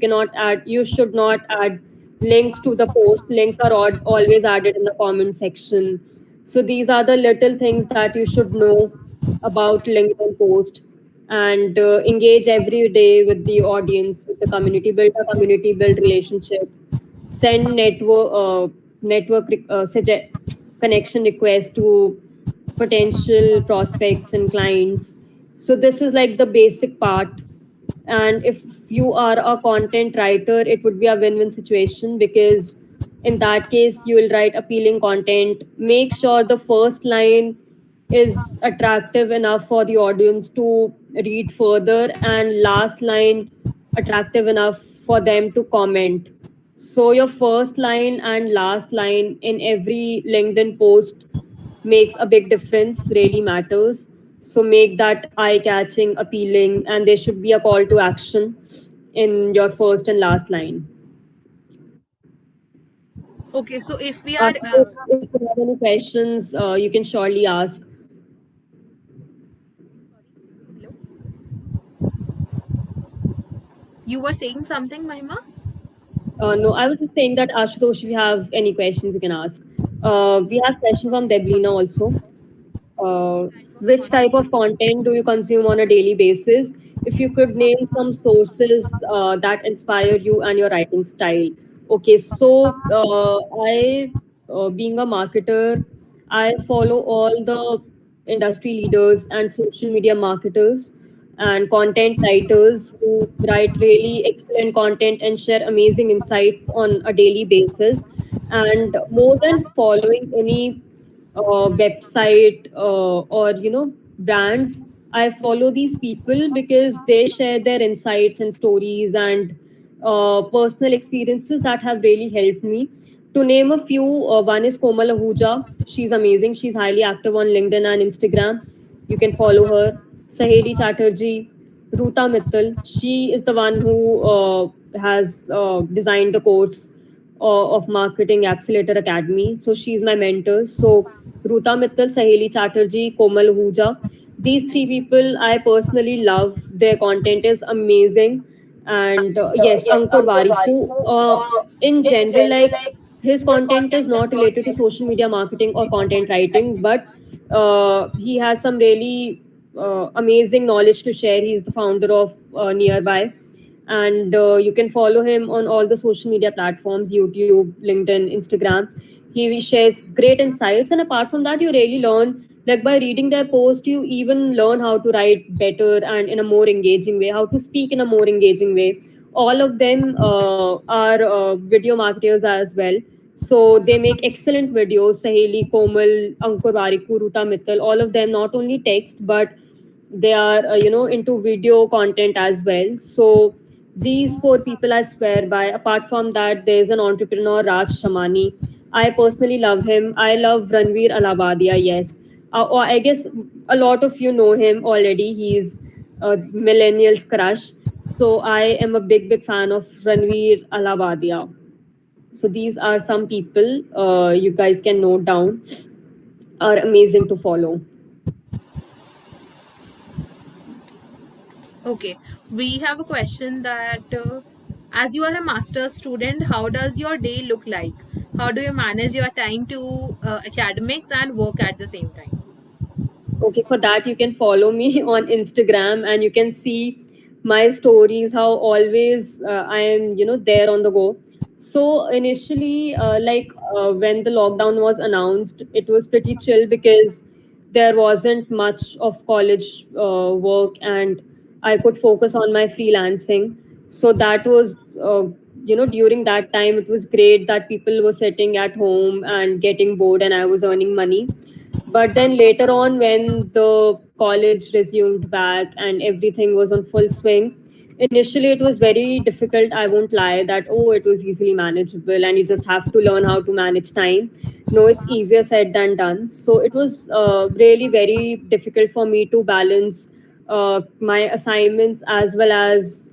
should not add links to the post. Links are always added in the comment section. So these are the little things that you should know about LinkedIn post, and engage every day with the audience, with the community, build a community, build relationship, send connection requests to potential prospects and clients. So this is like the basic part. And if you are a content writer, it would be a win-win situation, because in that case you will write appealing content. Make sure the first line is attractive enough for the audience to read further, and last line attractive enough for them to comment. So your first line and last line in every LinkedIn post makes a big difference, really matters. So make that eye catching, appealing, and there should be a call to action in your first and last line. Okay. So if we are Ashutosh, if you have any questions, you can surely ask. hello, you were saying something, Mahima? No, I was just saying that, Ashutosh, if you have any questions, you can ask. We have question from Deblina also. Which type of content do you consume on a daily basis? If you could name some sources that inspire you and your writing style. Okay, so being a marketer, I follow all the industry leaders and social media marketers and content writers who write really excellent content and share amazing insights on a daily basis. And more than following any website or brands, I follow these people because they share their insights and stories and personal experiences that have really helped me. To name a few, one is Komal Ahuja. She's amazing. She's highly active on LinkedIn and Instagram. You can follow her. Saheli Chatterjee, Ruta Mittal, she is the one who has designed the course of Marketing Accelerator Academy. So she's my mentor. So Ruta Mittal, Saheli Chatterjee, Komal Huja. These three people I personally love. Their content is amazing. And yes, Ankur Wariku. In general, like his content is not related to social media marketing or content writing, but he has some really amazing knowledge to share. He's the founder of Nearby, and you can follow him on all the social media platforms: YouTube, LinkedIn, Instagram. He shares great insights, and apart from that, you really learn. Like by reading their post, you even learn how to write better and in a more engaging way, how to speak in a more engaging way. All of them are video marketers as well. So they make excellent videos. Saheli, Komal, Ankur Wariku, Ruta Mittal, all of them not only text, but they are into video content as well. So these four people I swear by. Apart from that, there's an entrepreneur, Raj Shamani. I personally love him. I love Ranveer Alabadia. Yes, or I guess a lot of you know him already. He's a millennials crush. So I am a big fan of Ranveer Alabadia. So these are some people you guys can note down, are amazing to follow. Okay, we have a question that as you are a master's student, how does your day look like? How do you manage your time to academics and work at the same time? Okay, for that you can follow me on Instagram and you can see my stories. How always I am, there on the go. So initially, when the lockdown was announced, it was pretty chill because there wasn't much of college work and I could focus on my freelancing. So that was, during that time, it was great that people were sitting at home and getting bored and I was earning money. But then later on, when the college resumed back and everything was on full swing, initially it was very difficult. I won't lie that, oh, it was easily manageable and you just have to learn how to manage time. No, it's easier said than done. So it was really very difficult for me to balance my assignments as well as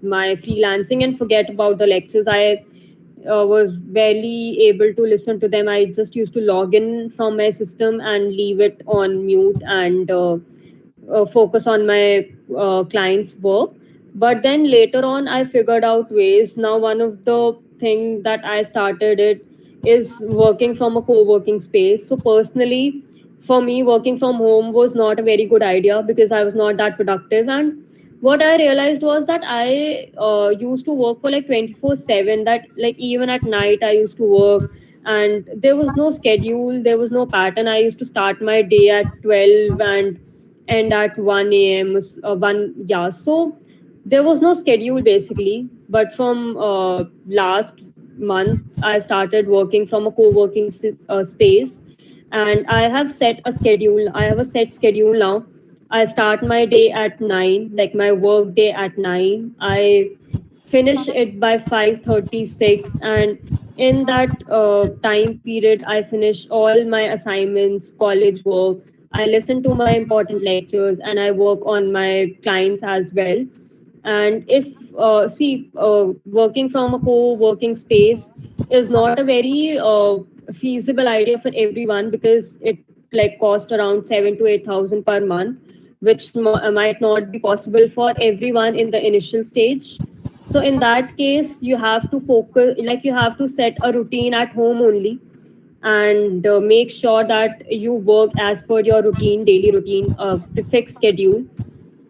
my freelancing and forget about the lectures. I was barely able to listen to them. I just used to log in from my system and leave it on mute and focus on my client's work. But then later on, I figured out ways. Now, one of the thing that I started it is working from a co-working space. So personally, for me, working from home was not a very good idea because I was not that productive. And what I realized was that I used to work for like 24/7, that like even at night I used to work and there was no schedule, there was no pattern. I used to start my day at 12 and end at 1 a.m. 1, yeah. So there was no schedule basically. But from last month, I started working from a co-working space and I have set a schedule. I have a set schedule now. I start my day at 9, like my work day at 9. I finish it by 5:36, and in that time period I finish all my assignments, college work. I listen to my important lectures and I work on my clients as well. And if working from a co-working space is not a very feasible idea for everyone because it like cost around 7 to 8 thousand per month, which might not be possible for everyone in the initial stage. So in that case, you have to focus, like you have to set a routine at home only and make sure that you work as per your routine, daily routine, fixed schedule.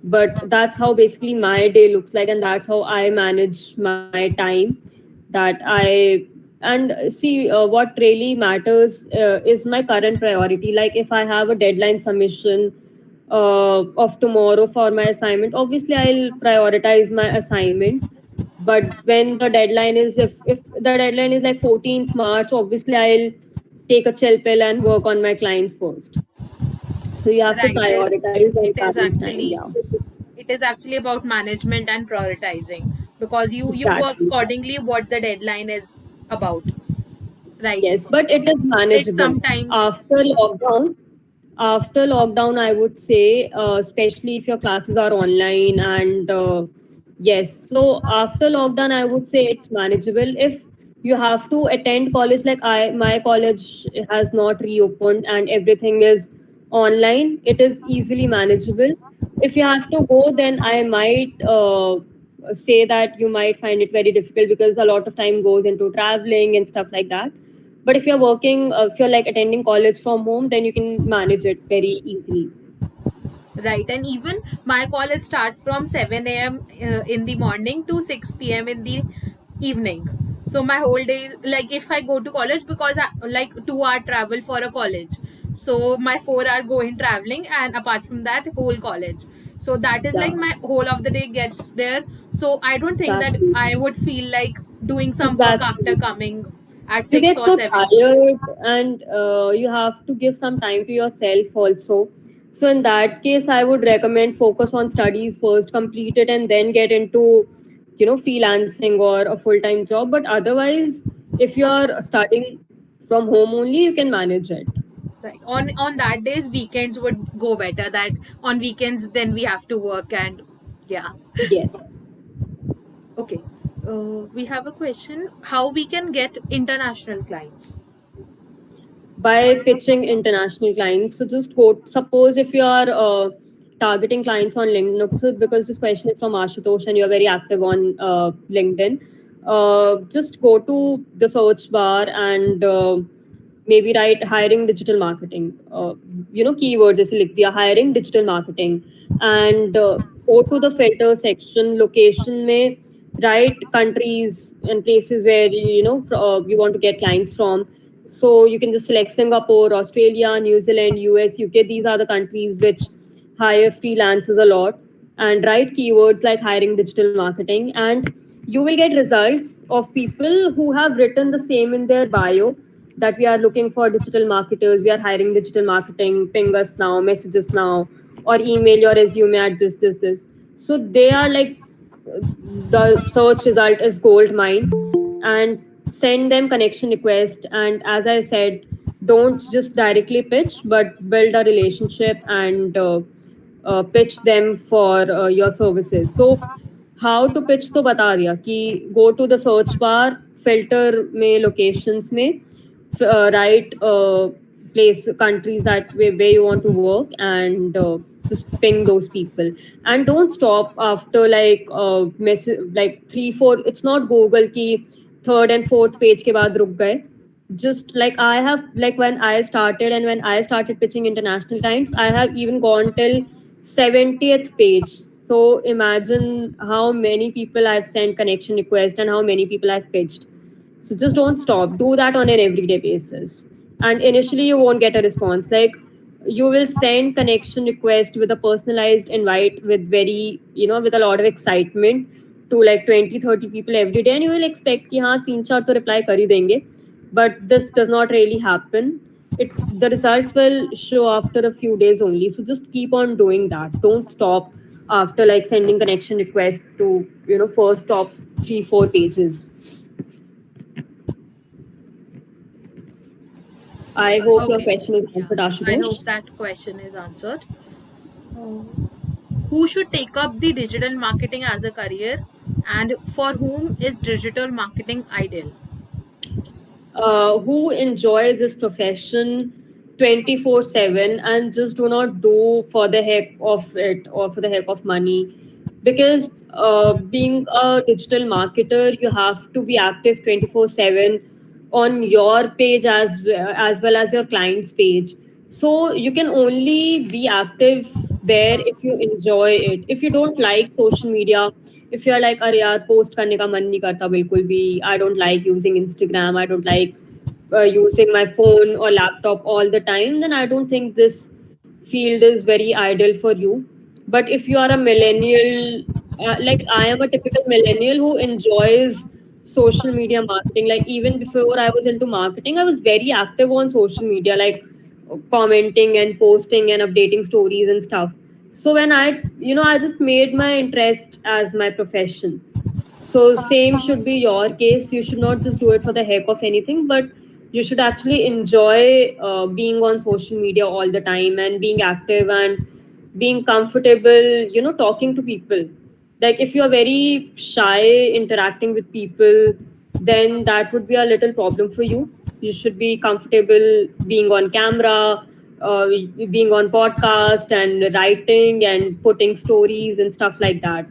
But that's how basically my day looks like and that's how I manage my time. That I and see what really matters is my current priority. Like if I have a deadline submission of tomorrow for my assignment, obviously I'll prioritize my assignment. But when the deadline is, if the deadline is like 14th March, obviously I'll take a chill pill and work on my clients first. So you have to Right. prioritize and It is balance time. actually Yeah, it is actually about management and prioritizing because you work exactly. accordingly what the deadline is about. Right. Yes, but it is It manageable. sometimes After lockdown, I would say, especially if your classes are online and yes, so after lockdown, I would say it's manageable. If you have to attend college, like my college has not reopened and everything is online, it is easily manageable. If you have to go, then I might say that you might find it very difficult because a lot of time goes into traveling and stuff like that. But if you're working, if you're like attending college from home, then you can manage it very easily. right, and even my college starts from 7 a.m. In the morning to 6 p.m. in the evening. So my whole day, like if I go to college, because like 2 hour travel for a college, so my 4 hour going traveling, and apart from that, whole college. So that is like Yeah, my whole of the day gets there. So I don't think that exactly. I would feel like doing some work after Exactly. coming at You 6 get or so 7. tired and you have to give some time to yourself also. So in that case, I would recommend focus on studies first, complete it, and then get into, freelancing or a full-time job. But otherwise, if you're studying from home only, you can manage it. Right. On that days, weekends would go better. That on weekends, then we have to work and yeah. Yes. Okay. We have a question: how we can get international clients? By pitching international clients. So just go, suppose if you are targeting clients on LinkedIn, so because this question is from Ashutosh and you're very active on LinkedIn, just go to the search bar and maybe write hiring digital marketing. Keywords जैसे लिख दिया hiring digital marketing and go to the filter section location में write countries and places where you want to get clients from. So you can just select Singapore, Australia, New Zealand, US, UK. These are the countries which hire freelancers a lot. And write keywords like hiring digital marketing, and you will get results of people who have written the same in their bio, that we are looking for digital marketers, we are hiring digital marketing, ping us now, message us now, or email your resume at this. So they are like, the search result is gold mine. And send them connection request, and as I said, don't just directly pitch but build a relationship and pitch them for your services. So how to pitch तो बता दिया कि go to the search bar, filter में locations में write place countries that where you want to work, and just ping those people. And don't stop after like like 3 4, it's not Google ki third and fourth page के बाद रुक गए. Just like I have, like when I started and when I started pitching international clients, I have even gone till 70th page. So imagine how many people I've sent connection request and how many people I've pitched. So just don't stop. Do that on an everyday basis. And initially you won't get a response. Like you will send connection request with a personalized invite with with a lot of excitement to like 20 30 people every day, and you will expect कि हाँ 3 4 तो reply कर ही देंगे. But this does not really happen. The results will show after a few days only. So just keep on doing that. Don't stop after like sending connection request to first top 3 4 pages. I hope your Okay. question is Yeah. answered, I Ashutosh. hope that question is answered. Uh, who should take up the digital marketing as a career, and for whom is digital marketing ideal? Who enjoy this profession 24/7 and just do not do for the heck of it or for the heck of money. Because being a digital marketer, you have to be active 24/7 on your page as well as your client's page. So you can only be active there if you enjoy it. If you don't like social media, if you're like, अरे यार post करने का मन नहीं करता बिल्कुल भी, I don't like using Instagram, I don't like using my phone or laptop all the time, then I don't think this field is very ideal for you. But if you are a millennial, like I am a typical millennial who enjoys social media marketing, like even before I was into marketing, I was very active on social media, like commenting and posting and updating stories and stuff. So when I just made my interest as my profession. So same should be your case. You should not just do it for the heck of anything, but you should actually enjoy being on social media all the time and being active and being comfortable, talking to people. Like if you're very shy interacting with people, then that would be a little problem for you. You should be comfortable being on camera, being on podcast and writing and putting stories and stuff like that.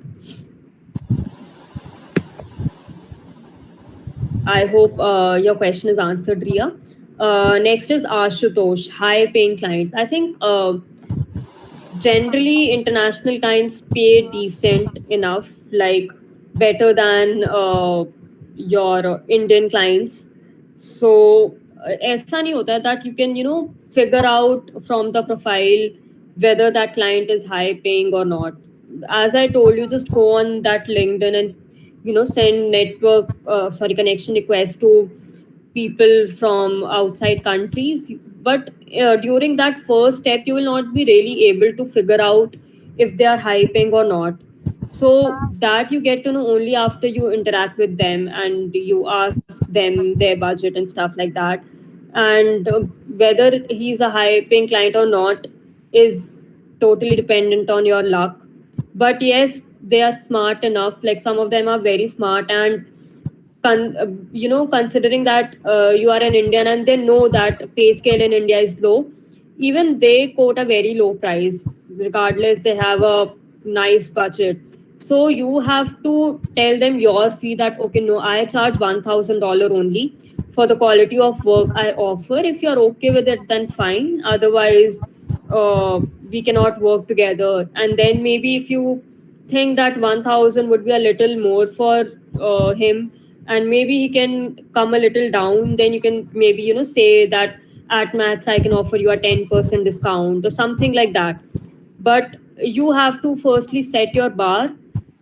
I hope your question is answered, Ria. Next is Ashutosh, high paying clients. I think generally international clients pay decent enough, like better than your Indian clients. So ऐसा नहीं होता है that you can figure out from the profile whether that client is high paying or not. As I told you, just go on that LinkedIn and send connection requests to people from outside countries. But during that first step you will not be really able to figure out if they are hyping or not. So that you get to know only after you interact with them and you ask them their budget and stuff like that. And whether he's a high paying client or not is totally dependent on your luck. But yes, they are smart enough, like some of them are very smart, and considering that you are an Indian and they know that pay scale in India is low, even they quote a very low price regardless they have a nice budget. So you have to tell them your fee, that okay, no, I charge $1,000 only for the quality of work I offer. If you're okay with it, then fine. Otherwise, we cannot work together. And then maybe if you think that 1,000 would be a little more for him, and maybe he can come a little down, then you can maybe say that at Maths I can offer you a 10% discount or something like that. But you have to firstly set your bar,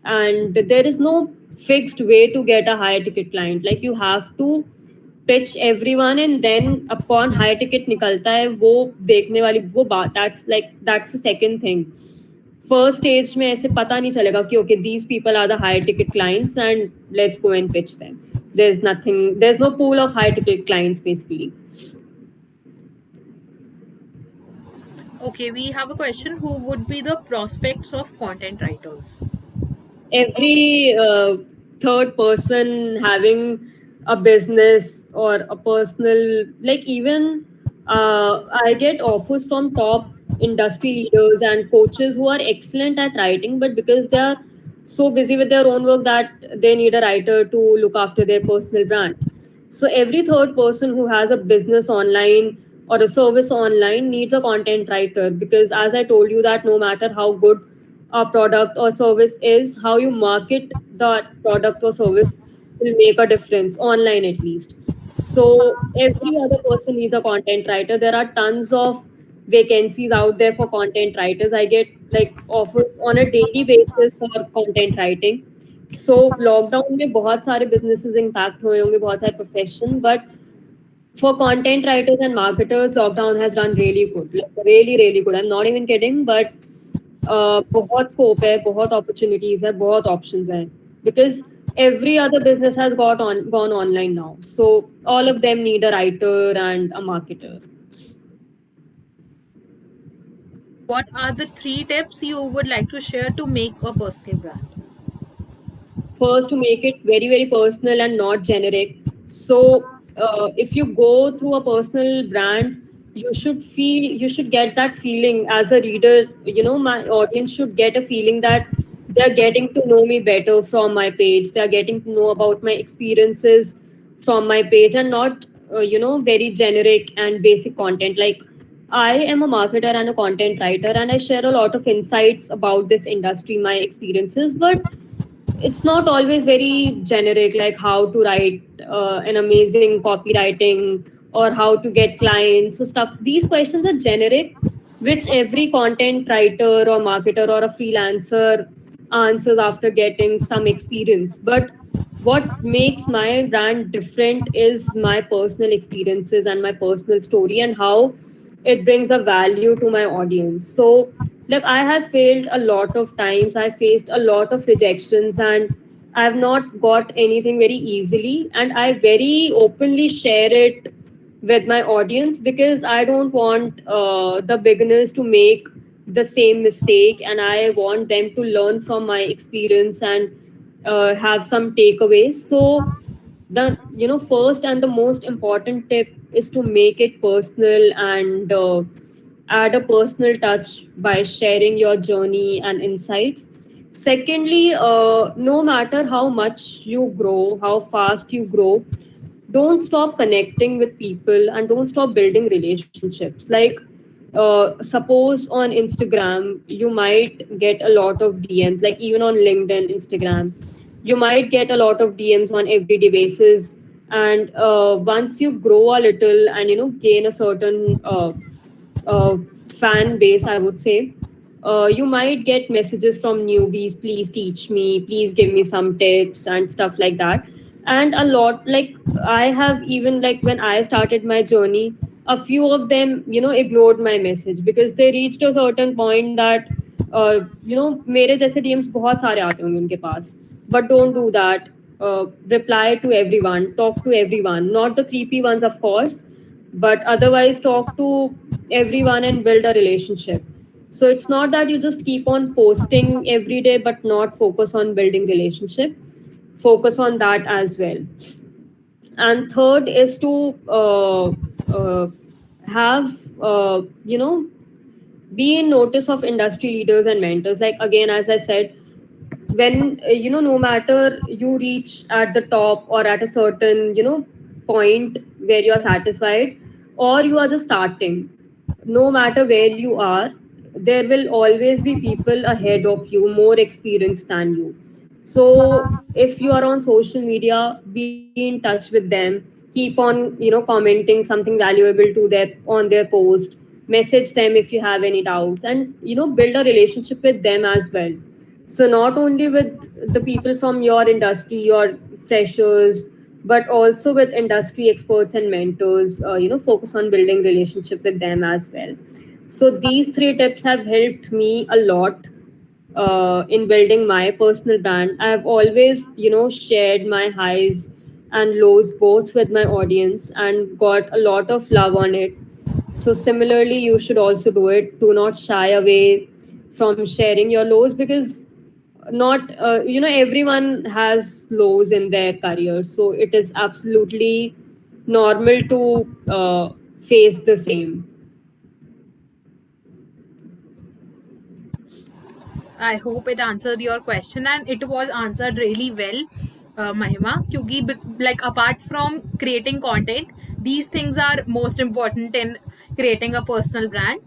and there is no fixed way to get a higher ticket client. Like you have to pitch everyone, and then upon high ticket निकलता है वो देखने वाली वो बात, that's the second thing. First stage में ऐसे पता नहीं चलेगा कि okay, these people are the high ticket clients and let's go and pitch them. There's no pool of high ticket clients basically. Okay, we have a question. Who would be the prospects of content writers? Every third person having a business or a personal, like even I get offers from top industry leaders and coaches who are excellent at writing, but because they are so busy with their own work that they need a writer to look after their personal brand. So every third person who has a business online or a service online needs a content writer, because as I told you that no matter how good a product or service is, how you market that product or service will make a difference online at least. So every other person needs a content writer. There are tons of vacancies out there for content writers. I get like offers on a daily basis for content writing. So lockdown में बहुत सारे businesses impact हुए होंगे, बहुत सारे profession, but for content writers and marketers, lockdown has done really good, like really really good. I'm not even kidding, but बहुत scope है, बहुत opportunities है, बहुत options हैं, because every other business has gone online now. So all of them need a writer and a marketer. What are the 3 tips you would like to share to make a personal brand? First, to make it very very personal and not generic. So if you go through a personal brand, you should get that feeling as a reader. My audience should get a feeling that they're getting to know me better from my page, they're getting to know about my experiences from my page, and not very generic and basic content. Like I am a marketer and a content writer, and I share a lot of insights about this industry, my experiences, but it's not always very generic, like how to write an amazing copywriting or how to get clients. So stuff, these questions are generic, which every content writer or marketer or a freelancer answers after getting some experience. But what makes my brand different is my personal experiences and my personal story, and how it brings a value to my audience. So like I have failed a lot of times, I faced a lot of rejections, and I've not got anything very easily, and I very openly share it with my audience, because I don't want the beginners to make the same mistake, and I want them to learn from my experience and have some takeaways. So the first and the most important tip is to make it personal, and add a personal touch by sharing your journey and insights. Secondly, no matter how much you grow, how fast you grow, don't stop connecting with people and don't stop building relationships. Like suppose on Instagram you might get a lot of DMs, like even on LinkedIn, Instagram, you might get a lot of DMs on everyday basis. And once you grow a little and gain a certain uh, fan base, I would say, you might get messages from newbies, please teach me, please give me some tips and stuff like that. And a lot, like I have, even like when I started my journey, a few of them ignored my message because they reached a certain point that मेरे जैसे DMs बहुत सारे आते होंगे उनके पास. But don't do that. Reply to everyone, talk to everyone, not the creepy ones of course, but otherwise talk to everyone and build a relationship. So it's not that you just keep on posting every day but not focus on building relationship. Focus on that as well. And third is to have be in notice of industry leaders and mentors. Like again, as I said, when no matter you reach at the top or at a certain point where you are satisfied, or you are just starting, no matter where you are, there will always be people ahead of you more experienced than you. So if you are on social media, be in touch with them. Keep on commenting something valuable to their on their post. Message them if you have any doubts, and build a relationship with them as well. So not only with the people from your industry, your freshers, but also with industry experts and mentors. Focus on building relationship with them as well. So these three tips have helped me a lot in building my personal brand. I've always, shared my highs and lows both with my audience and got a lot of love on it. So similarly, you should also do it. Do not shy away from sharing your lows, because not everyone has lows in their career. So it is absolutely normal to face the same. I hope it answered your question, and it was answered really well, Mahima. क्योंकि like apart from creating content, these things are most important in creating a personal brand.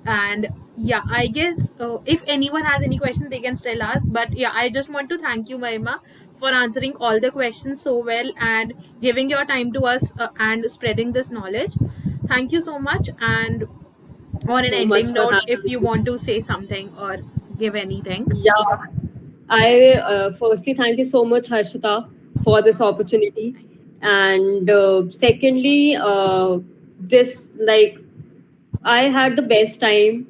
And yeah, I guess if anyone has any questions, they can still ask. But yeah, I just want to thank you, Mahima, for answering all the questions so well and giving your time to us and spreading this knowledge. Thank you so much. And on an So much ending for note, if having you me. want to say something or give anything. Yeah, I firstly thank you so much, Harshita, for this opportunity, and secondly, this like I had the best time.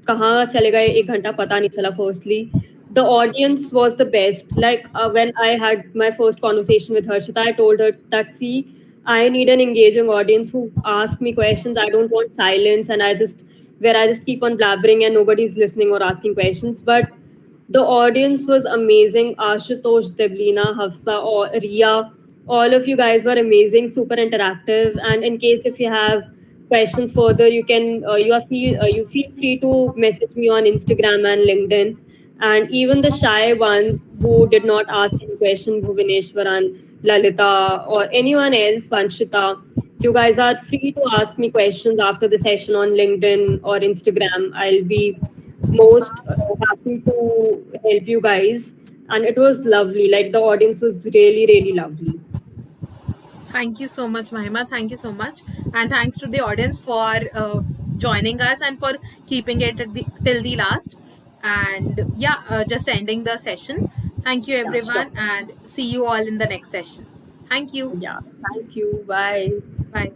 कहाँ चले गए एक घंटा पता नहीं चला. Firstly, the audience was the best. Like when I had my first conversation with Harshita, I told her that, see, I need an engaging audience who ask me questions. I don't want silence, and I just keep on blabbering and nobody's listening or asking questions. But the audience was amazing. Ashutosh, Devlina, Hafsa, or Ria, all of you guys were amazing, super interactive. And in case if you have questions further, you feel free to message me on Instagram and LinkedIn. And even the shy ones who did not ask any question, Bhuvaneshwaran, Lalita, or anyone else, Vanshita, you guys are free to ask me questions after the session on LinkedIn or Instagram. I'll be most happy to help you guys. And it was lovely. Like the audience was really, really lovely. Thank you so much, Mahima. Thank you so much. And thanks to the audience for joining us and for keeping it at till the last. And yeah, just ending the session. Thank you, Yeah, sure. everyone, and see you all in the next session. Thank you. Yeah. Thank you. Bye. Bye.